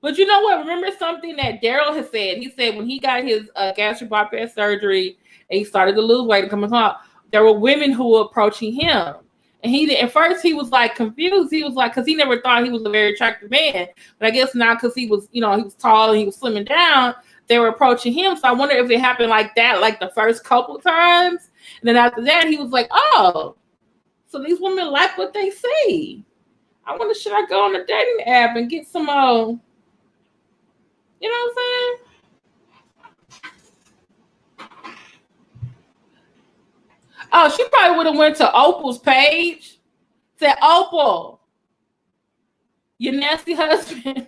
But you know what? Remember something that Daryl had said? He said when he got his gastric bypass surgery and he started to lose weight and come home, there were women who were approaching him. And he at first he was like confused. He was like, because he never thought he was a very attractive man. But I guess now because he was, he was tall and he was slimming down, they were approaching him. So I wonder if it happened like that, like the first couple times. And then after that, he was like, oh, so these women like what they see. I wonder, should I go on the dating app and get some you know what I'm saying? Oh, she probably would have went to Opal's page. Said, Opal, your nasty husband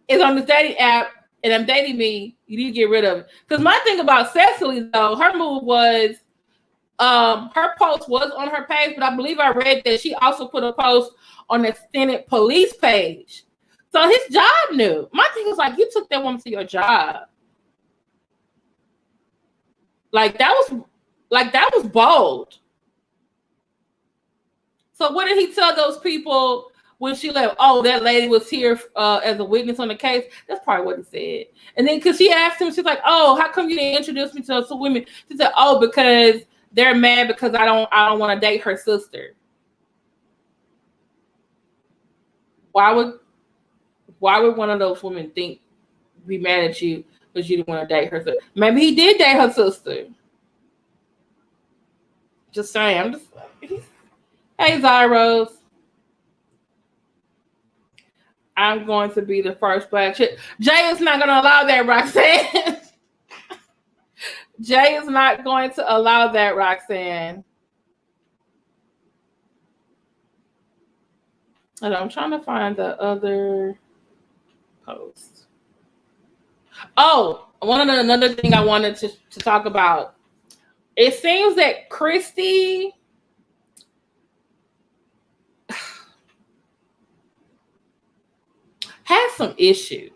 is on the dating app and I'm dating me. You need to get rid of it. Because my thing about Cecily, though, her move was her post was on her page, but I believe I read that she also put a post on the Stinnett police page. So his job knew. My thing is like, you took that woman to your job. Like that was bold. So what did he tell those people when she left? Oh, that lady was here as a witness on the case. That's probably what he said. And then because she asked him, she's like, "Oh, how come you didn't introduce me to some women?" She said, "Oh, because they're mad because I don't want to date her sister." Why would one of those women be mad at you because you didn't want to date her sister? Maybe he did date her sister. Just saying. Hey, Zyros. I'm going to be the first black chick. Jay is not going to allow that, Roxanne. Jay is not going to allow that, Roxanne. And I'm trying to find the other post. Oh, another thing I wanted to talk about. It seems that Kristi has some issues.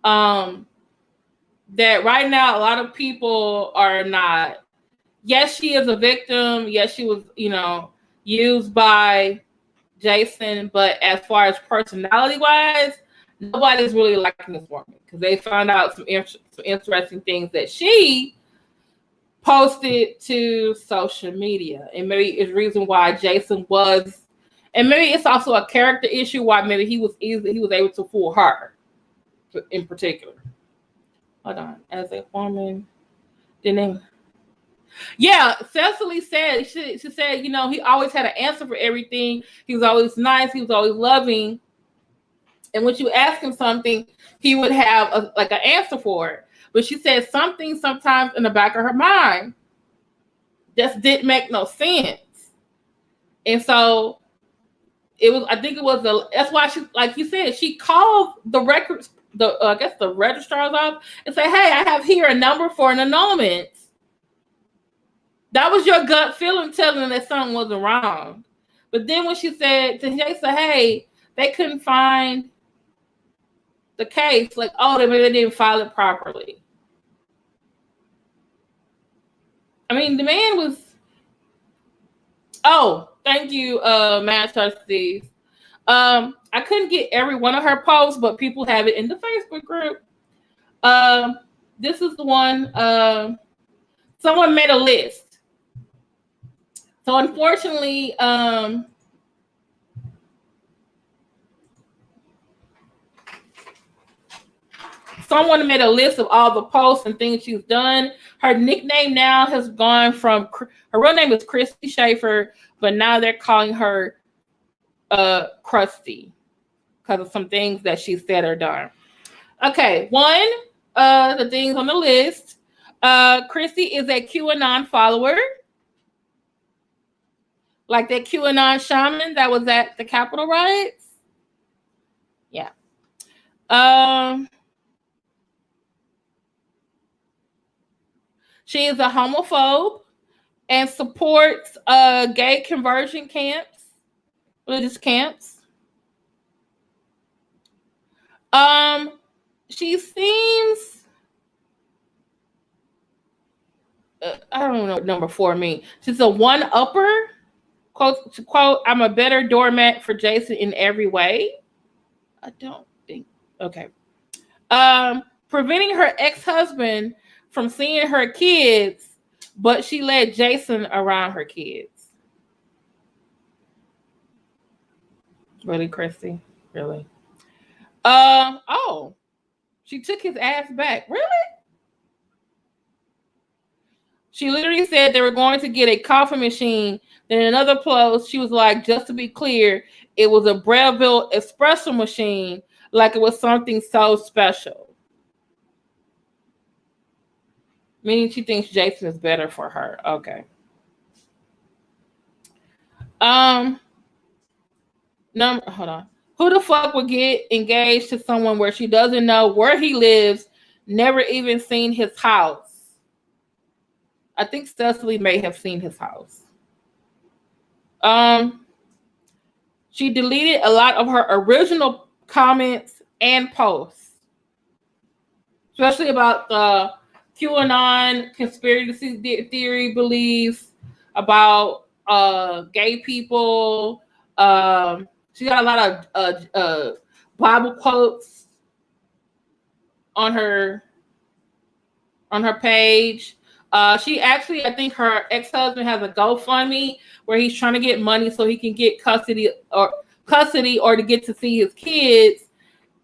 That right now a lot of people are not. Yes, she is a victim. Yes, she was, used by Jason. But as far as personality-wise, nobody's really liking this woman because they found out some interesting things that she posted to social media, and maybe it's the reason why Jason was, and maybe it's also a character issue why maybe he was able to fool her in particular. Hold on, as a woman, didn't. Yeah, Cecily said she said he always had an answer for everything. He was always nice. He was always loving, and when you ask him something, he would have an answer for it. But she said something sometimes in the back of her mind just didn't make no sense. And so it was, I think it was that's why she, like you said, she called the records, I guess the registrar's off and say, hey, I have here a number for an annulment. That was your gut feeling telling them that something wasn't wrong. But then when she said to Jason, hey, they couldn't find the case, like, oh, maybe they didn't file it properly. I mean, the man was, oh, thank you, Master Steve. I couldn't get every one of her posts, but people have it in the Facebook group. This is the one. Someone made a list. So unfortunately, someone made a list of all the posts and things she's done. Her nickname now has gone from, her real name is Kristi Shaffer, but now they're calling her Krusty because of some things that she said or done. Okay, one the things on the list. Kristi is a QAnon follower. Like that QAnon shaman that was at the Capitol riots. Yeah. She is a homophobe and supports gay conversion camps, religious camps. She seems, I don't know what number 4 means. She's a one-upper. Quote, to quote, I'm a better doormat for Jason in every way. I don't think. Okay. Preventing her ex-husband from seeing her kids, but she let Jason around her kids. Really, Kristi? Really? Oh, she took his ass back. Really? She literally said they were going to get a coffee machine. Then in another post, she was like, just to be clear, it was a Breville espresso machine, like it was something so special. Meaning she thinks Jason is better for her. Okay. Hold on. Who the fuck would get engaged to someone where she doesn't know where he lives, never even seen his house? I think Cecily may have seen his house. She deleted a lot of her original comments and posts, especially about the QAnon conspiracy theory beliefs about gay people. She got a lot of Bible quotes on her page. She actually, I think her ex-husband has a GoFundMe where he's trying to get money so he can get custody or to get to see his kids.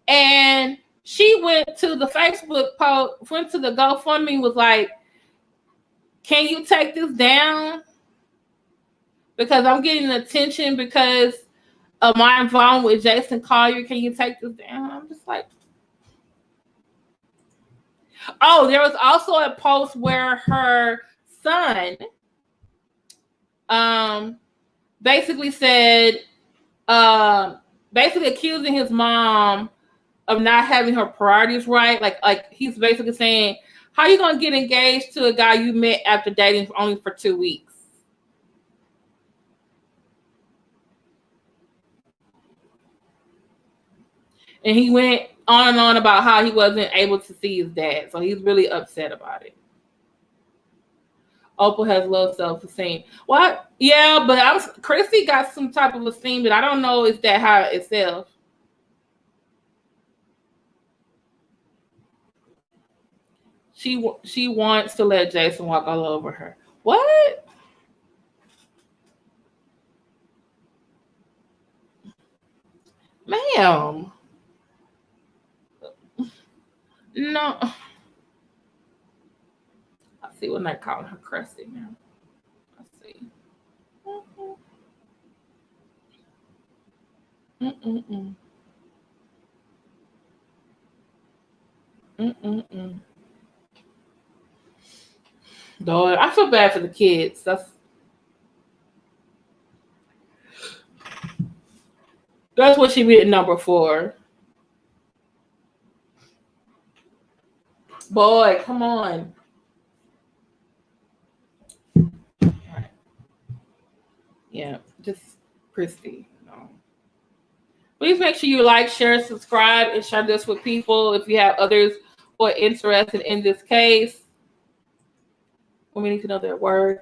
And she went to the Facebook post, went to the GoFundMe, was like, can you take this down? Because I'm getting attention because of my involvement with Jason Collier. Can you take this down? I'm just like, oh, there was also a post where her son basically said, basically accusing his mom of not having her priorities right. Like he's basically saying, how are you going to get engaged to a guy you met after dating only for 2 weeks? And he went on and on about how he wasn't able to see his dad. So he's really upset about it. Opal has low self-esteem. What? Yeah, but Kristi got some type of esteem, but I don't know if that high itself. She wants to let Jason walk all over her. What? Ma'am. No. I see when I call her Kristi now. Let's see. Mm-mm-mm. Mm-mm-mm. Lord, I feel bad for the kids. That's what she be at number 4. Boy, come on. Right. Yeah, just Kristi. No. Please make sure you like, share, subscribe, and share this with people if you have others who are interested in this case. We need to know their worth.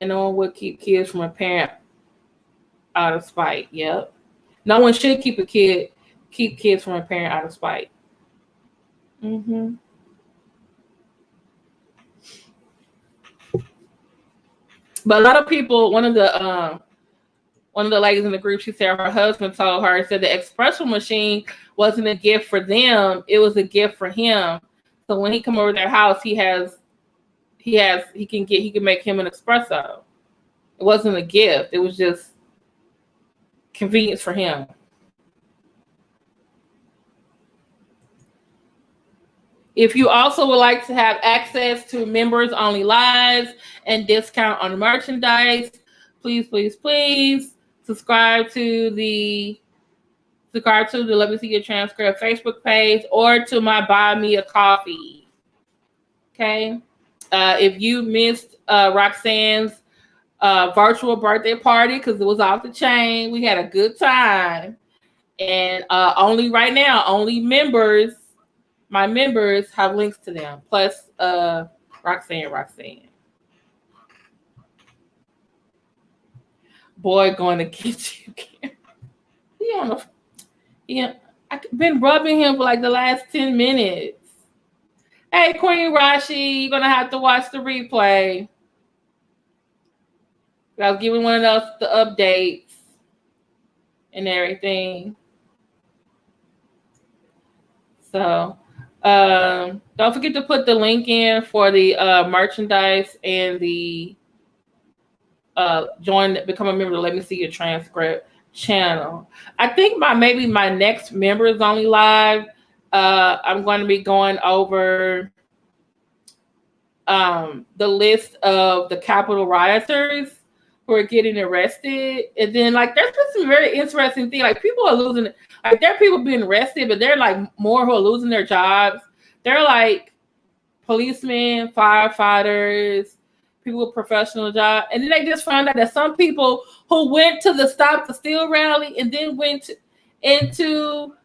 And no one would keep kids from a parent out of spite. Yep. No one should keep kids from a parent out of spite. Mm-hmm. But a lot of people, one of the one of the ladies in the group, she said her husband told her, said the espresso machine wasn't a gift for them, it was a gift for him. So when he come over their house, he can make him an espresso. It wasn't a gift, it was just convenience for him. If you also would like to have access to members only lives and discount on merchandise, please subscribe to the Let Me See Your Transcript Facebook page or to my Buy Me a Coffee. Okay. If you missed Roxanne's virtual birthday party because it was off the chain, we had a good time. And only right now, only my members have links to them. Plus Roxanne. Boy, going to get you. I've been rubbing him for like the last 10 minutes. Hey, Queen Rashi, you're going to have to watch the replay. I was giving one of those the updates and everything. So, don't forget to put the link in for the merchandise and the become a member of Let Me See Your Transcript channel. I think maybe my next members only live, I'm going to be going over the list of the Capitol rioters who are getting arrested. And then like there's been some very interesting things. Like people are losing, like there are people being arrested, but they're like more who are losing their jobs. They're like policemen, firefighters, people with professional jobs. And then they just found out that some people who went to the Stop the Steal rally and then went into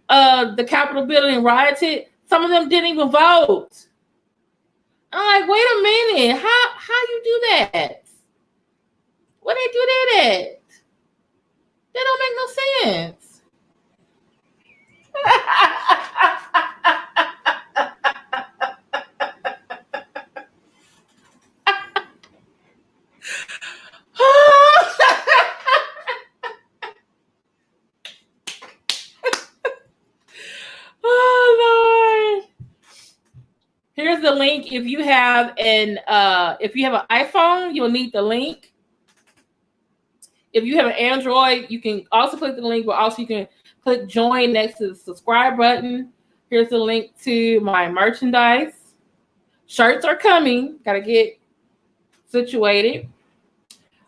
the Capitol building and rioted, some of them didn't even vote. I'm like, wait a minute, how you do that? Where they do that at? That don't make no sense. Oh Lord. Here's the link. If you have an iPhone, you'll need the link. If you have an Android, you can also click the link, but also you can click join next to the subscribe button. Here's the link to my merchandise. Shirts are coming. Got to get situated.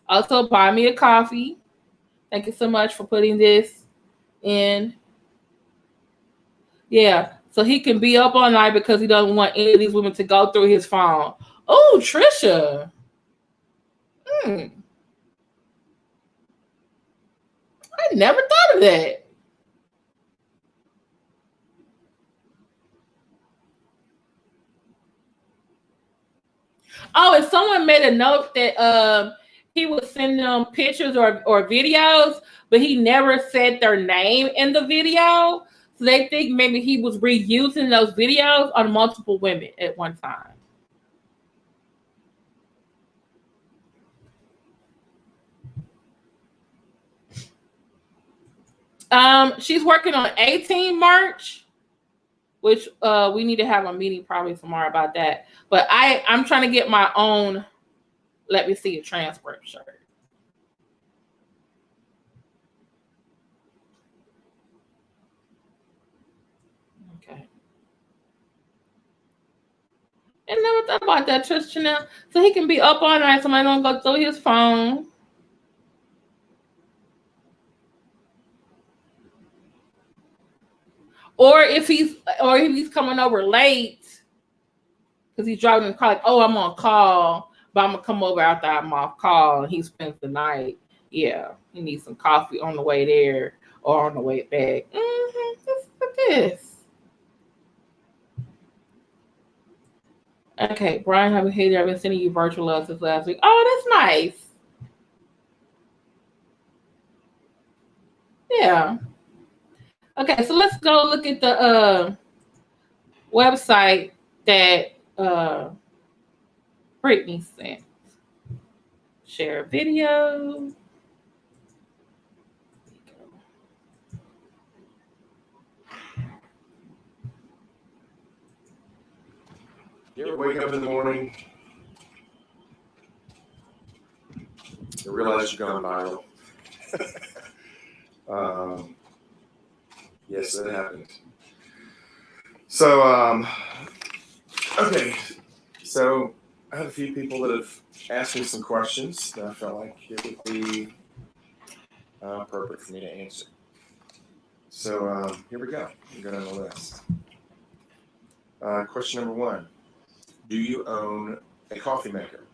Also, buy me a coffee. Thank you so much for putting this in. Yeah, so he can be up all night because he doesn't want any of these women to go through his phone. Oh, Trisha. I never thought of that. Oh, and someone made a note that he would send them pictures or videos, but he never said their name in the video. So they think maybe he was reusing those videos on multiple women at one time. She's working on 18 March, which we need to have a meeting probably tomorrow about that. But I'm trying to get my own Let Me See a Transcript shirt. Okay. And never thought about that, Tristan. So he can be up all night. Somebody don't go through his phone. Or if he's coming over late because he's driving the car, like, oh, I'm on call, but I'm gonna come over after I'm off call, and he spends the night. Yeah, he needs some coffee on the way there or on the way back. Look at this. Okay, Brian, have a hater. I've been sending you virtual love since last week. Oh, that's nice. Yeah. Okay, so let's go look at the website that Brittany sent. Share video. You ever wake up in the morning and realize you've gone viral? Yes, that happened. So, okay. So I have a few people that have asked me some questions that I felt like it would be appropriate for me to answer. So here we go. I'm going down the list. Question number 1. Do you own a coffee maker?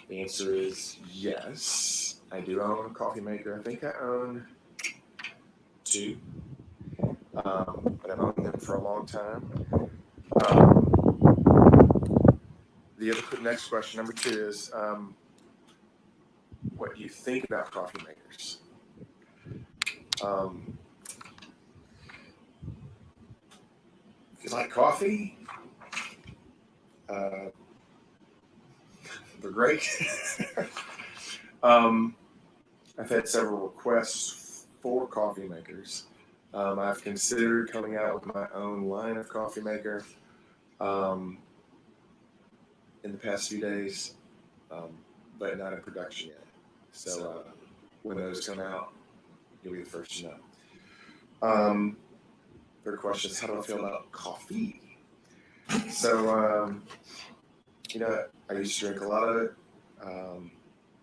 The answer is yes. I do own a coffee maker. I think I own 2. But I've owned them for a long time. The next question, number 2, is what do you think about coffee makers? If you like coffee, they're great. I've had several requests for coffee makers. I've considered coming out with my own line of coffee maker in the past few days, but not in production yet. So when those come out, you'll be the first to know. Third question is, how do I feel about coffee? So, I used to drink a lot of it,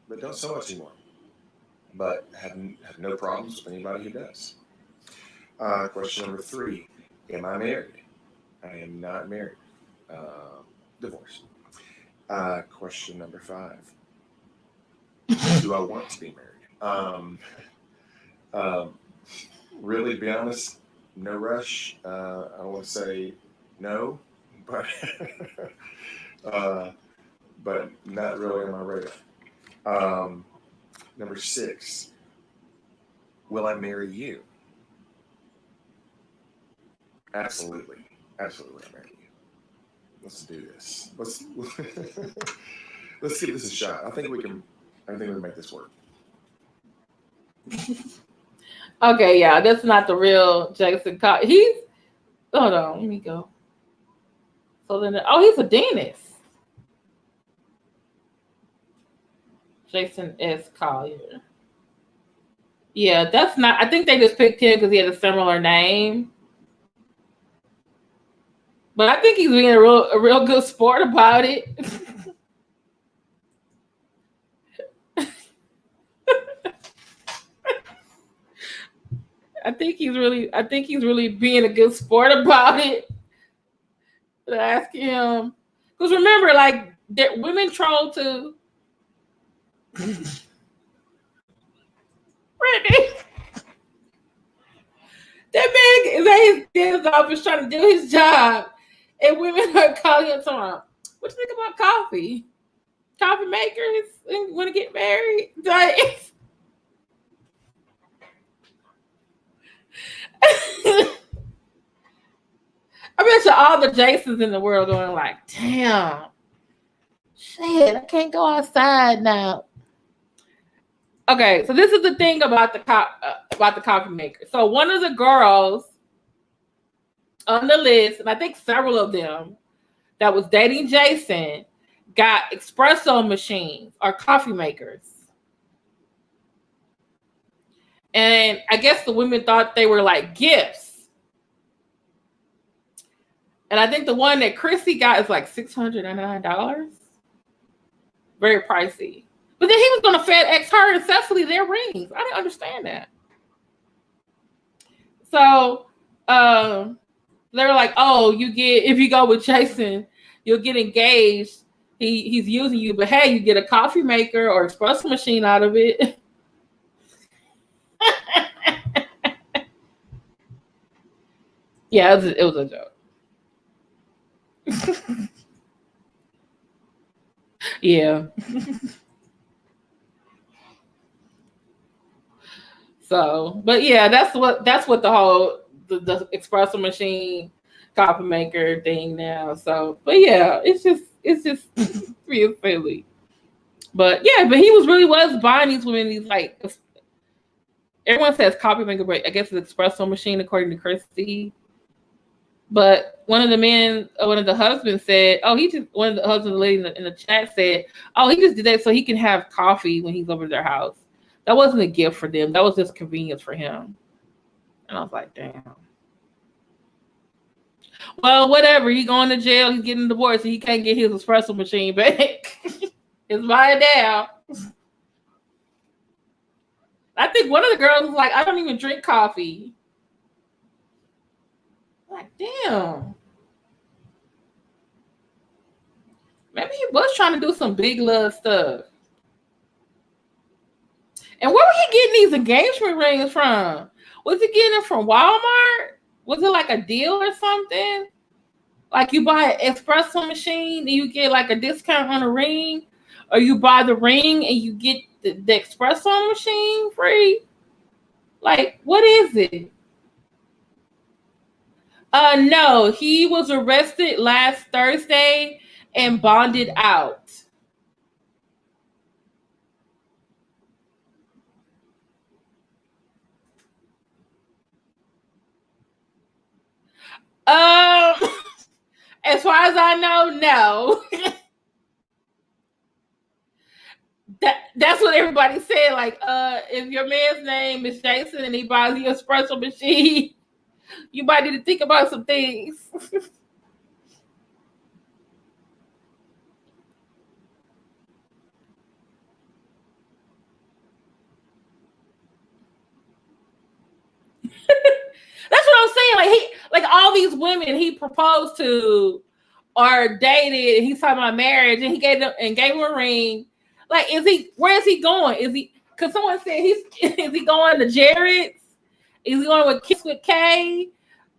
but don't so much anymore. But have no problems with anybody who does. Question number 3, am I married? I am not married. Divorced. Question number 5, do I want to be married? Really, to be honest, no rush. I want to say no, but but not really on my radar. Number 6, will I marry you? Absolutely, absolutely, I'll marry you. Let's do this. Let's give this a shot. I think we can make this work. Okay, yeah, that's not the real Jason. Hold on, let me go. So then, he's a dentist. Jason S. Collier. Yeah, that's not. I think they just picked him because he had a similar name. But I think he's being a real good sport about it. I think he's really being a good sport about it. But ask him, because remember, like, women troll too. Brittany, that man is at his dentist office trying to do his job, and women are calling him talking, what you think about coffee? Coffee makers want to get married? Like, I bet you all the Jasons in the world going like, damn, shit, I can't go outside now. Okay, so this is the thing about the coffee maker. So one of the girls on the list, and I think several of them that was dating Jason, got espresso machines or coffee makers. And I guess the women thought they were like gifts. And I think the one that Kristi got is like $699. Very pricey. But then he was going to FedEx her and Cecily their rings. I didn't understand that. So they were like, oh, if you go with Jason, you'll get engaged. He's using you, but hey, you get a coffee maker or espresso machine out of it. Yeah, it was a joke. Yeah. So, but yeah, that's what the whole the espresso machine coffee maker thing now. So, but yeah, it's just real silly. But yeah, but he was buying these women these, like, everyone says coffee maker, but I guess it's espresso machine according to Kristi. But one of the husbands said, "Oh, one of the husbands, the lady in the chat said, oh, he just did that so he can have coffee when he's over their house. That wasn't a gift for them. That was just convenience for him." And I was like, damn. Well, whatever. He going to jail. He's getting divorced, and he can't get his espresso machine back. It's mine now. I think one of the girls was like, "I don't even drink coffee." I'm like, damn. Maybe he was trying to do some big love stuff. And where was he getting these engagement rings from? Was he getting them from Walmart? Was it like a deal or something? Like you buy an espresso machine and you get like a discount on a ring, or you buy the ring and you get the espresso machine free? Like, what is it? No, he was arrested last Thursday and bonded out. As far as I know, no. That's what everybody said. Like, if your man's name is Jason and he buys you a espresso machine, you might need to think about some things. That's what I'm saying. Like all these women he proposed to or dated, and he's talking about marriage, and he gave them a ring. Like, where is he going? Is he? Because someone said is he going to Jared's? Is he going with Kiss with K?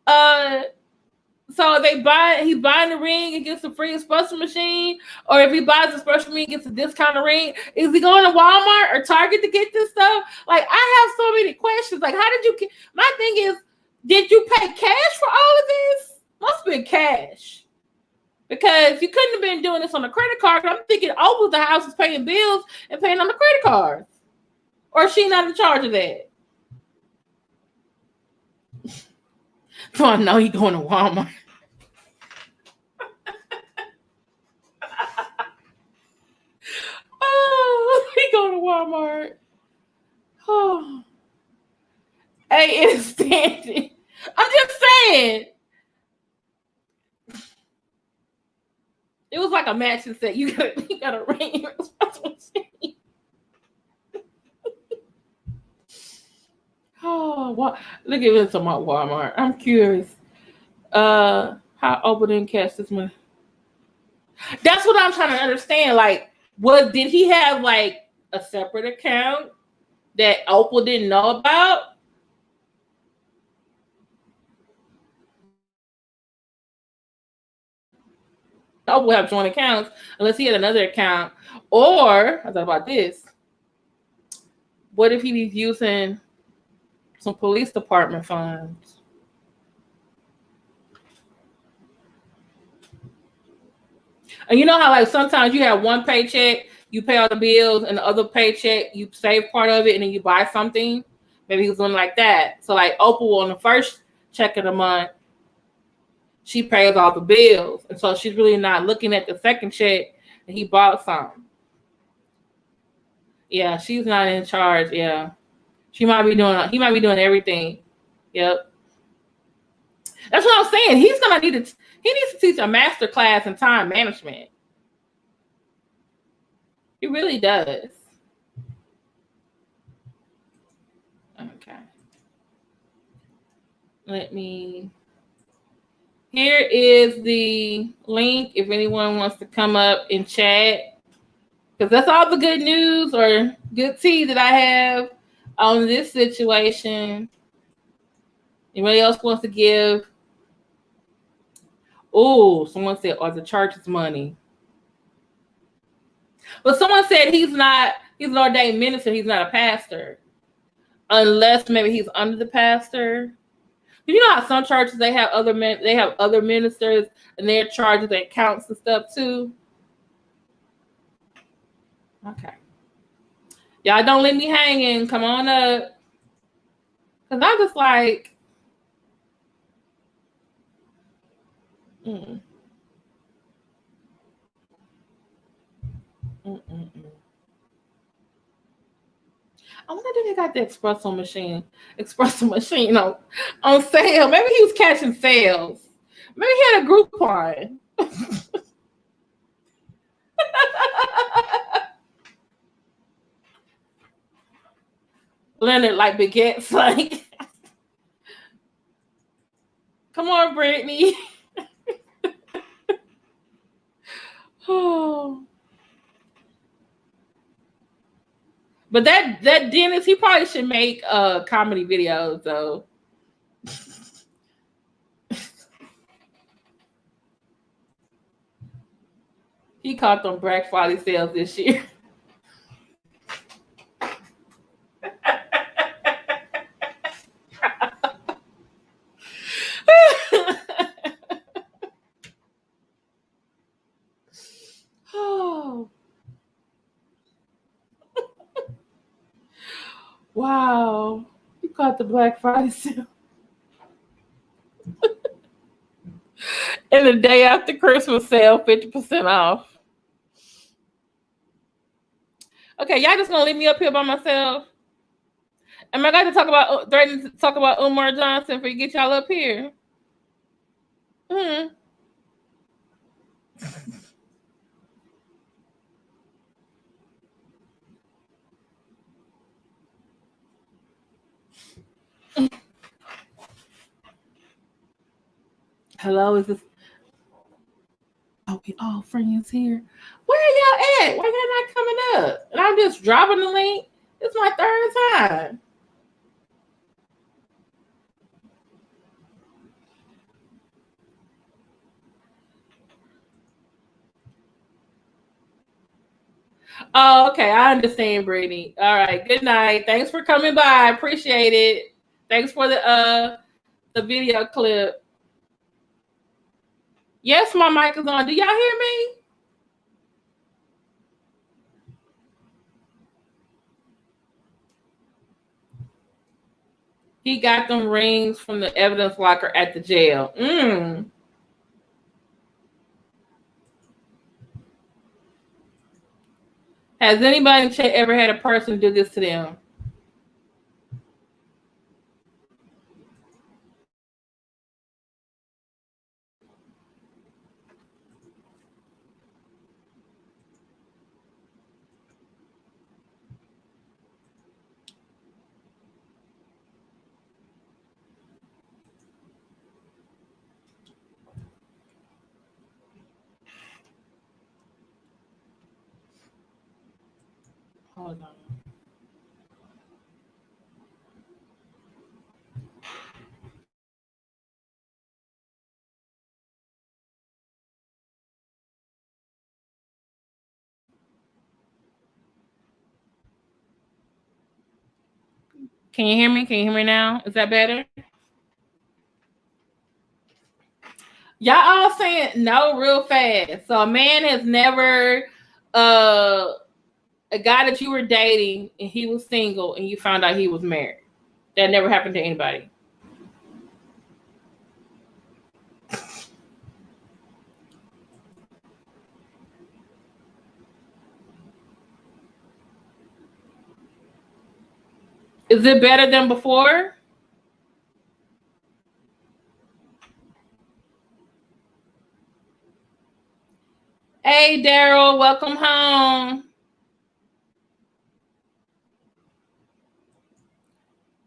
So he's buying the ring and gets a free espresso machine, or if he buys the espresso machine, gets a discounted ring. Is he going to Walmart or Target to get this stuff? Like, I have so many questions. Like, how did you? My thing is, did you pay cash for all of this? Must have been cash, because you couldn't have been doing this on a credit card. I'm thinking, oh, the house is paying bills and paying on the credit cards, or is she not in charge of that? So I know he's going to Walmart. Oh, he going to Walmart. Oh, hey, it's standing. I'm just saying. It was like a matching set. You got a ring. Oh, what? Look at this about Walmart. I'm curious. How Oprah didn't catch this one. That's what I'm trying to understand. Like, did he have like a separate account that Oprah didn't know about? Oprah would have joint accounts unless he had another account. Or I thought about this. What if he was using some police department funds? And you know how like sometimes you have one paycheck, you pay all the bills, and the other paycheck you save part of it and then you buy something? Maybe he was doing like that. So like Oprah on the first check of the month, she pays all the bills. And so she's really not looking at the second check and he bought something. Yeah, she's not in charge. Yeah. He might be doing everything. Yep. That's what I'm saying. He needs to teach a master class in time management. He really does. Okay. Here is the link if anyone wants to come up and chat. Because that's all the good news or good tea that I have on this situation. Anybody else wants to give? Oh, someone said, or the church's money. But someone said he's an ordained minister. He's not a pastor. Unless maybe he's under the pastor. You know how some churches, they have other ministers and they're charged with accounts and stuff too? Okay. Y'all don't leave me hanging. Come on up. Because I'm just like, Mm. Mm-mm-mm. I wonder if they got the espresso machine on sale. Maybe he was catching sales. Maybe he had a Groupon. Leonard like baguettes, like, come on, Brittany. Oh. But that Dennis, he probably should make comedy videos though. He caught them Black Friday sales this year. Oh, wow. He caught the Black Friday sale. And the day after Christmas sale, 50% off. Okay, y'all just gonna leave me up here by myself? Am I going to threatening to talk about Umar Johnson for you get y'all up here? Hmm. Hello, is this? Oh, we all friends here. Where are y'all at? Why y'all not coming up? And I'm just dropping the link. It's my third time. Oh, okay. I understand, Brittany. All right. Good night. Thanks for coming by. Appreciate it. Thanks for the video clip. Yes, my mic is on. Do y'all hear me? He got them rings from the evidence locker at the jail. Has anybody in chat ever had a person do this to them? Hold on. Can you hear me? Can you hear me now? Is that better? Y'all all saying no real fast. So a man has never a guy that you were dating and he was single and you found out he was married. That never happened to anybody. Is it better than before? Hey, Daryl, welcome home.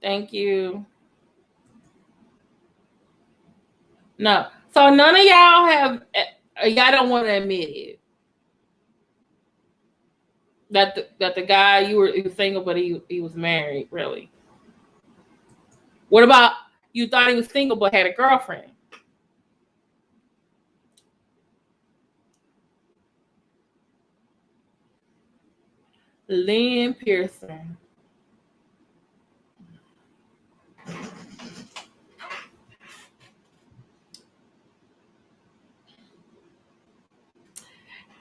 Thank you. No. So none of y'all have, y'all don't want to admit it. That the guy he was single, but he was married, really. What about you thought he was single but had a girlfriend? Lynn Pearson.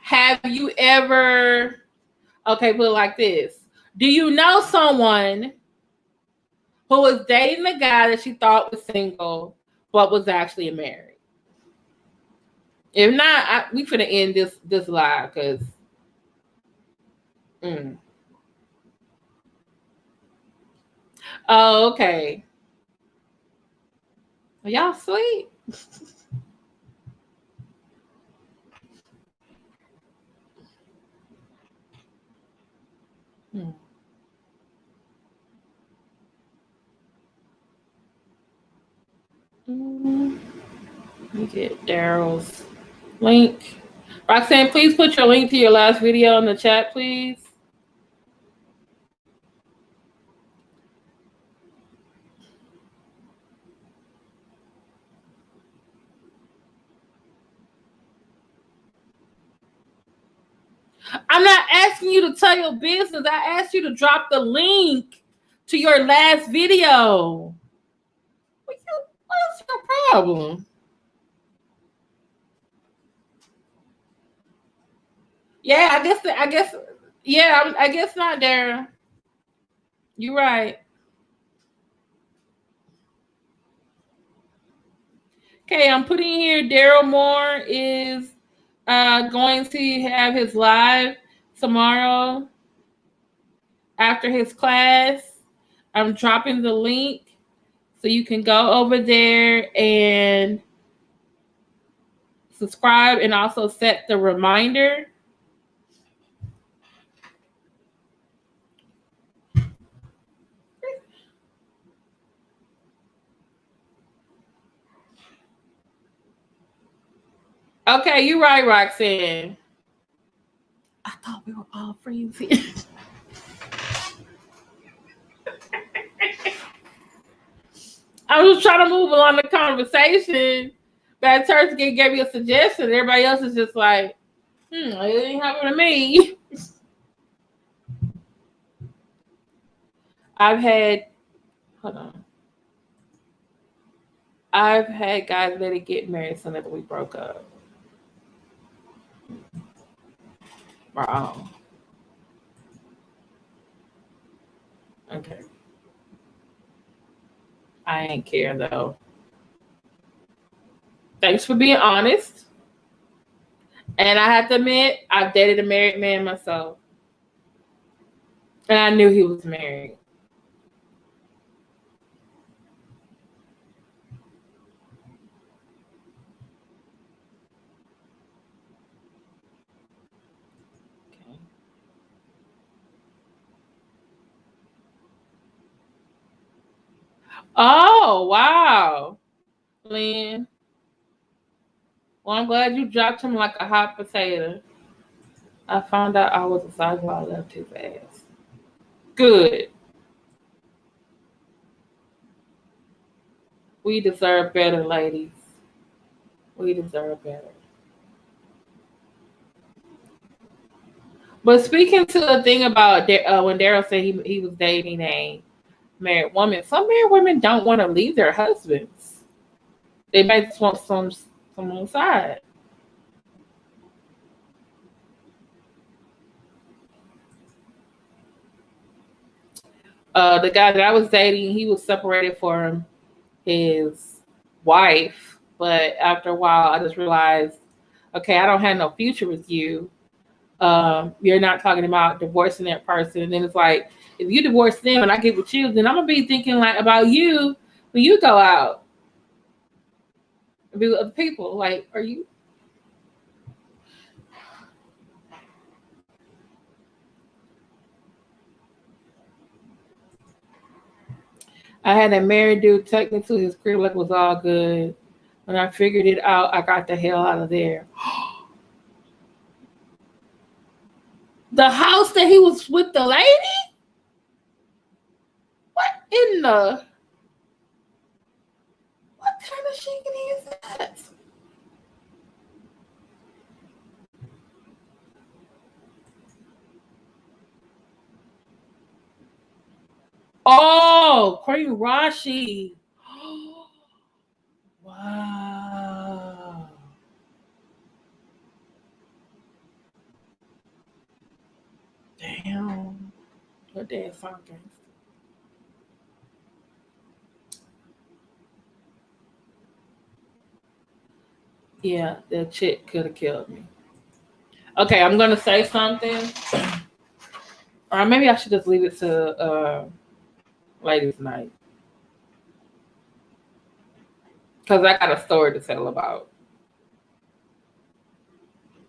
Have you ever, okay, put it like this. Do you know someone who was dating a guy that she thought was single but was actually married? If not, we finna end this live because. Oh, okay. Are y'all sweet? You get Daryl's link. Roxanne, please put your link to your last video in the chat, please. I'm not asking you to tell your business. I asked you to drop the link to your last video. What's your problem? Yeah, I guess. Yeah, I guess not, Darren. You're right. Okay, I'm putting here Daryl Moore is going to have his live tomorrow after his class. I'm dropping the link so you can go over there and subscribe and also set the reminder. Okay, you're right, Roxanne. I thought we were all friends here. I was trying to move along the conversation. That church gave me a suggestion. Everybody else is just like, it ain't happening to me. I've had guys let it get married so that we broke up. Wow. Okay. I ain't care though. Thanks for being honest. And I have to admit, I've dated a married man myself. And I knew he was married. Okay. Oh, wow. Lynn. Well, I'm glad you dropped him like a hot potato. I found out I was a size while I left his ass. Good. We deserve better, ladies. We deserve better. But speaking to the thing about when Daryl said he was dating a married woman, some married women don't want to leave their husbands. They might just want someone side. The guy that I was dating, he was separated from his wife, but after a while, I just realized, okay, I don't have no future with you. You're not talking about divorcing that person. And then it's like, if you divorce them and I get with you, then I'm gonna be thinking like about you when you go out and be with other people. Like, are you? I had a married dude take me to his crib like it was all good. When I figured it out, I got the hell out of there. The house that he was with the lady? What in the? What kind of shiggity is that? Oh, Korean Rashi. Wow. Damn. What that fucking. Yeah, that chick could have killed me. Okay, I'm gonna say something, or maybe I should just leave it to ladies' night because I got a story to tell about,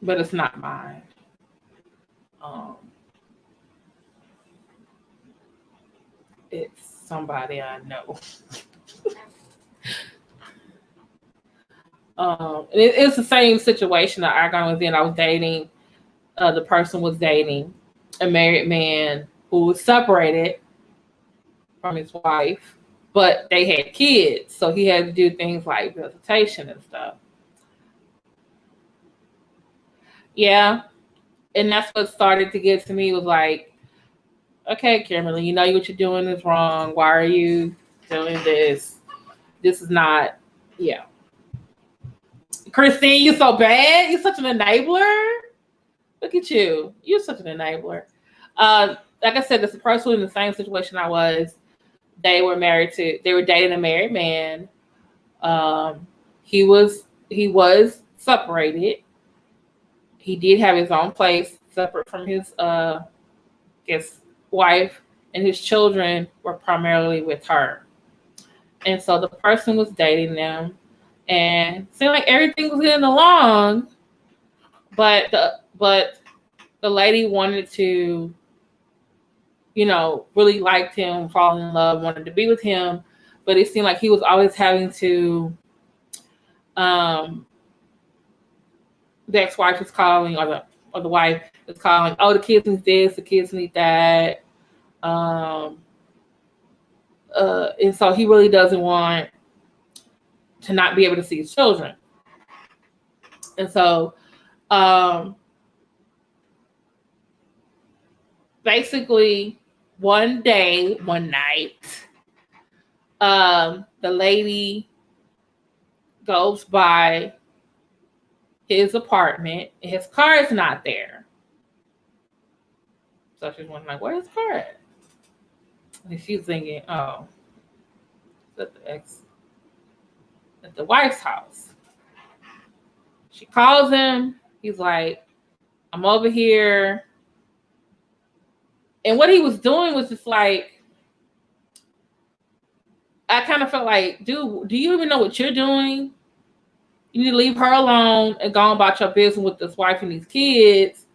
but it's not mine. Um, it's somebody I know. It's the same situation that Argon was in. I was dating. The person was dating a married man who was separated from his wife, but they had kids, so he had to do things like visitation and stuff. Yeah, and that's what started to get to me was like, okay, Kimberly, you know what you're doing is wrong. Why are you doing this? This is not, yeah. Christine, you so bad. You're such an enabler. Look at you. You're such an enabler. Like I said, this person was in the same situation I was. They were dating a married man. He was separated. He did have his own place separate from his wife, and his children were primarily with her. And so the person was dating them, and it seemed like everything was getting along, but the lady wanted to, really liked him, fall in love, wanted to be with him, but it seemed like he was always having to, the ex-wife is calling, or the wife is calling, oh, the kids need this, the kids need that. And so he really doesn't want to not be able to see his children. And so basically one night, the lady goes by his apartment and his car is not there. So she's wondering, like, where's his car at? And she's thinking, oh, it's at the wife's house. She calls him. He's like, I'm over here. And what he was doing was just like, I kind of felt like, dude, do you even know what you're doing? You need to leave her alone and go on about your business with this wife and these kids.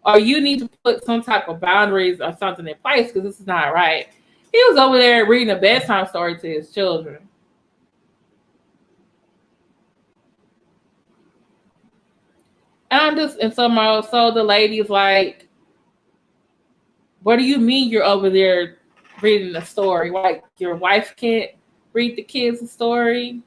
Or you need to put some type of boundaries or something in place because this is not right. He was over there reading a bedtime story to his children. And so the lady's like, what do you mean you're over there reading a story? Like your wife can't read the kids a story?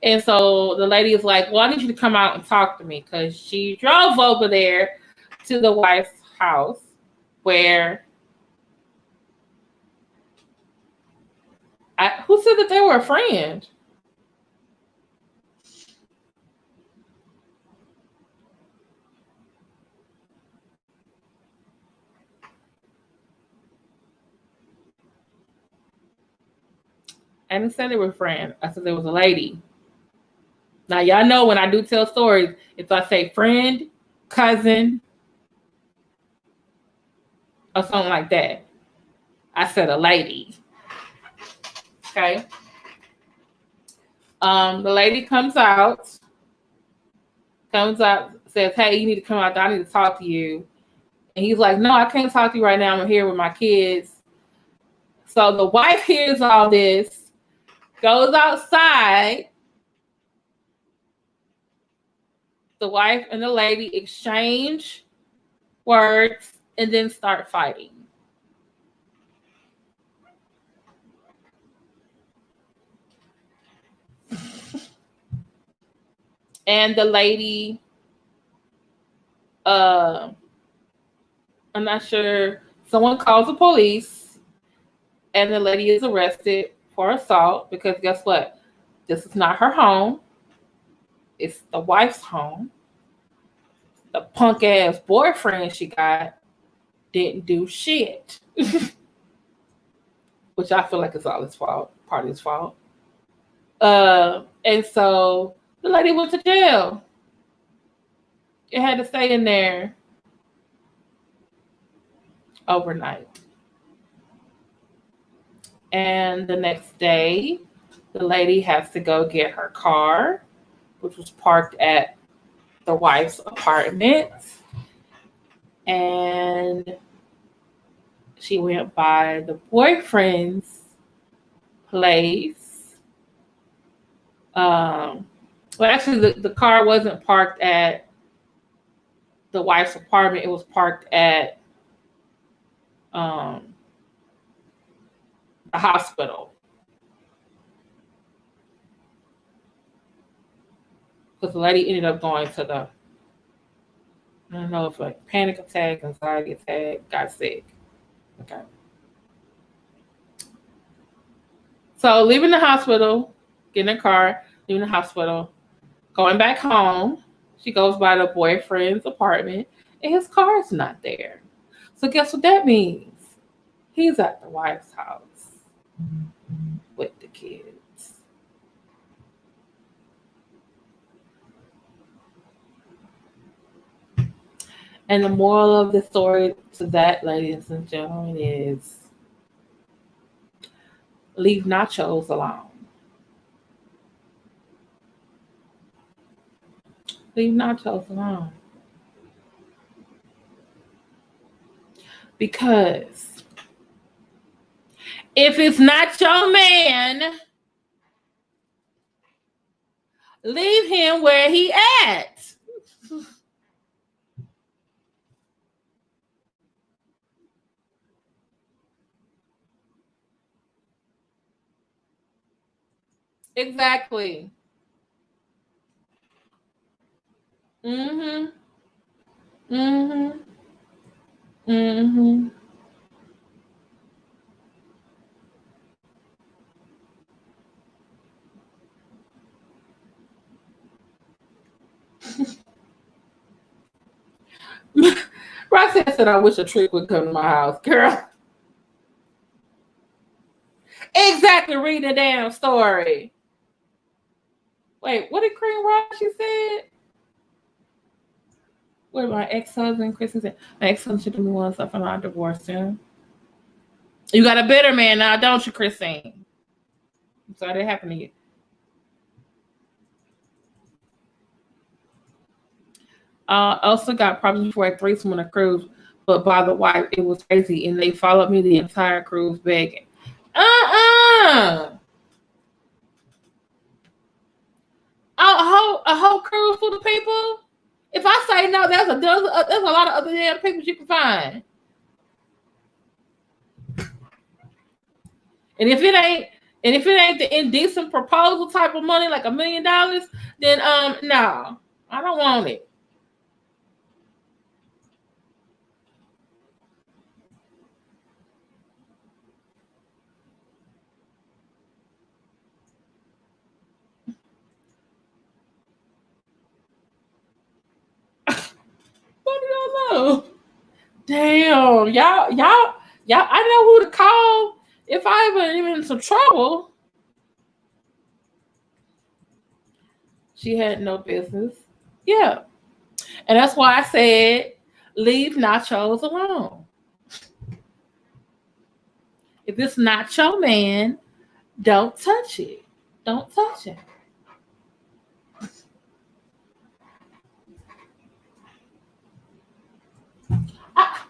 And so the lady is like, well, I need you to come out and talk to me, because she drove over there to the wife's house where who said that they were a friend? I didn't say they were friends. I said there was a lady. Now, y'all know when I do tell stories, if I say friend, cousin, or something like that, I said a lady. Okay. The lady comes out, says, hey, you need to come out. I need to talk to you. And he's like, no, I can't talk to you right now. I'm here with my kids. So the wife hears all this, goes outside. The wife and the lady exchange words and then start fighting. And the lady, I'm not sure, someone calls the police and the lady is arrested for assault because guess what? This is not her home. It's the wife's home. The punk ass boyfriend she got didn't do shit. Which I feel like is all his fault, part of his fault. And so The lady went to jail. It had to stay in there overnight. And the next day, the lady has to go get her car, which was parked at the wife's apartment. And she went by the boyfriend's place. Well, actually, the car wasn't parked at the wife's apartment. It was parked at the hospital. Because the lady ended up going to the, I don't know if like panic attack, anxiety attack, got sick. Okay. So leaving the hospital, getting in a car, leaving the hospital, going back home, she goes by the boyfriend's apartment, and his car is not there. So guess what that means? He's at the wife's house with the kids. And the moral of the story to that, ladies and gentlemen, is leave nachos alone. Leave nachos alone. Because if it's not your man, leave him where he at. Exactly. Mm-hmm. Mm-hmm. Mm-hmm. Roxanne said, I wish a trick would come to my house. Girl. Exactly. Read the damn story. Wait, what did Cream Rashi said? What my ex-husband, Kristi said, my ex-husband should do me one stuff and I divorced him. You got a bitter man now, don't you, Christine? I'm sorry that happened to you. Also got problems before a threesome on a cruise, but by the wife, it was crazy, and they followed me the entire cruise begging. A whole cruise full of people? If I say no, there's a lot of other damn people you can find. And if it ain't the indecent proposal type of money, like $1 million, then no, I don't want it. What do y'all know? Damn, y'all, I know who to call if I ever in some trouble. She had no business. Yeah. And that's why I said, leave nachos alone. If it's not your man, don't touch it. Don't touch it.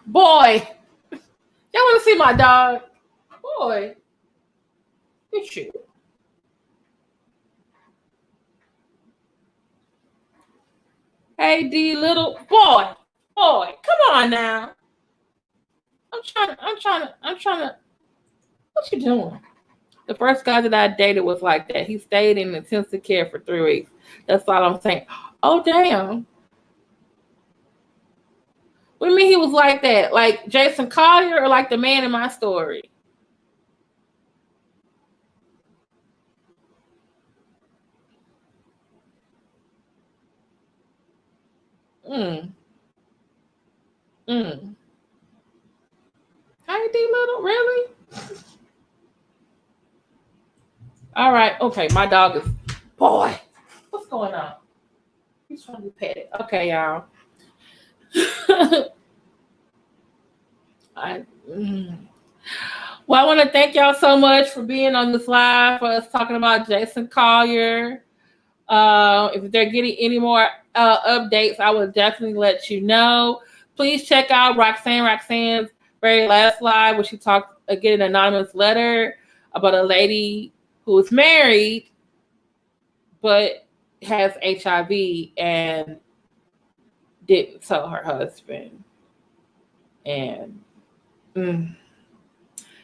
Boy, y'all want to see my dog? Boy, it's you. Hey, D, little boy, come on now. I'm trying to. What you doing? The first guy that I dated was like that. He stayed in intensive care for 3 weeks. That's all I'm saying. Oh, damn. What do you mean he was like that? Like Jason Collier or like the man in my story? Mm. Mm. Hey, D little, really? All right, okay. My dog is boy. What's going on? He's trying to be petted. Okay, y'all. Well, I want to thank y'all so much for being on this live for us talking about Jason Collier. If they're getting any more updates, I will definitely let you know. Please check out Roxanne's very last live where she talked again an anonymous letter about a lady who is married but has HIV and didn't tell her husband. And you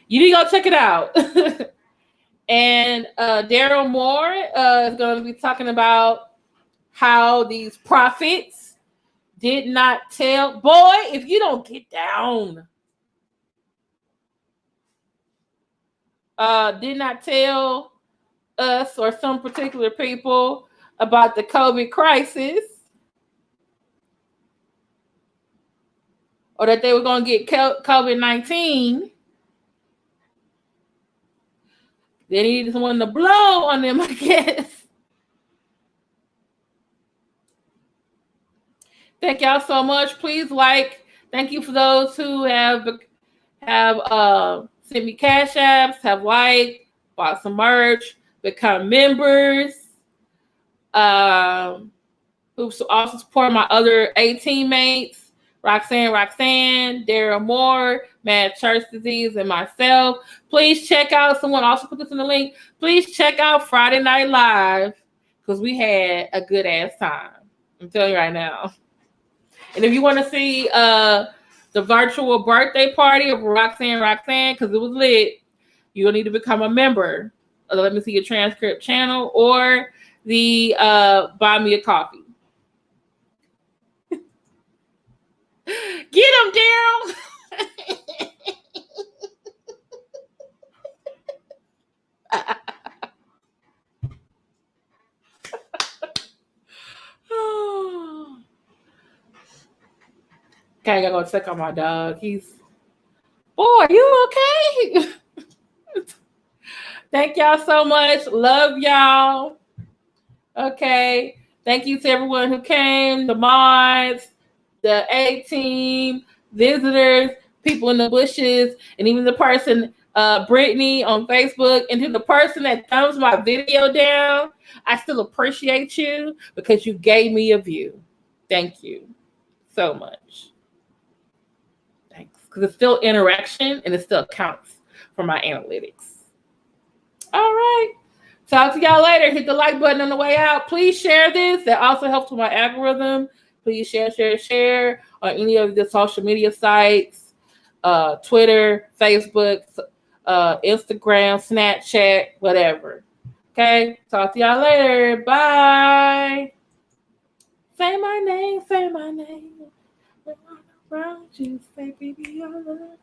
need to go check it out. And Daryl Moore is going to be talking about how these prophets did not tell. Boy, if you don't get down, did not tell us or some particular people about the COVID crisis, or that they were going to get COVID-19. They needed someone to blow on them, I guess. Thank y'all so much. Please like. Thank you for those who have sent me cash apps, have liked, bought some merch, become members. Who also support my other 8 teammates. Roxanne, Daryl Moore, Mad Church Disease, and myself. Please check out, someone also put this in the link, please check out Friday Night Live because we had a good ass time. I'm telling you right now. And if you want to see the virtual birthday party of Roxanne, because it was lit, you'll need to become a member of the Let Me See Your Transcript channel or the Buy Me a Coffee. Get him, Daryl. Okay, I gotta go check on my dog. Boy, are you okay? Thank y'all so much. Love y'all. Okay. Thank you to everyone who came, the mods, the A team, visitors, people in the bushes, and even the person, Brittany on Facebook, and to the person that thumbs my video down. I still appreciate you because you gave me a view. Thank you so much. Thanks. Because it's still interaction and it still counts for my analytics. All right. Talk to y'all later. Hit the like button on the way out. Please share this. That also helps with my algorithm. Please share on any of the social media sites, Twitter, Facebook, Instagram, Snapchat, whatever. Okay? Talk to y'all later. Bye. Say my name. When I'm around you, say, baby, I love you.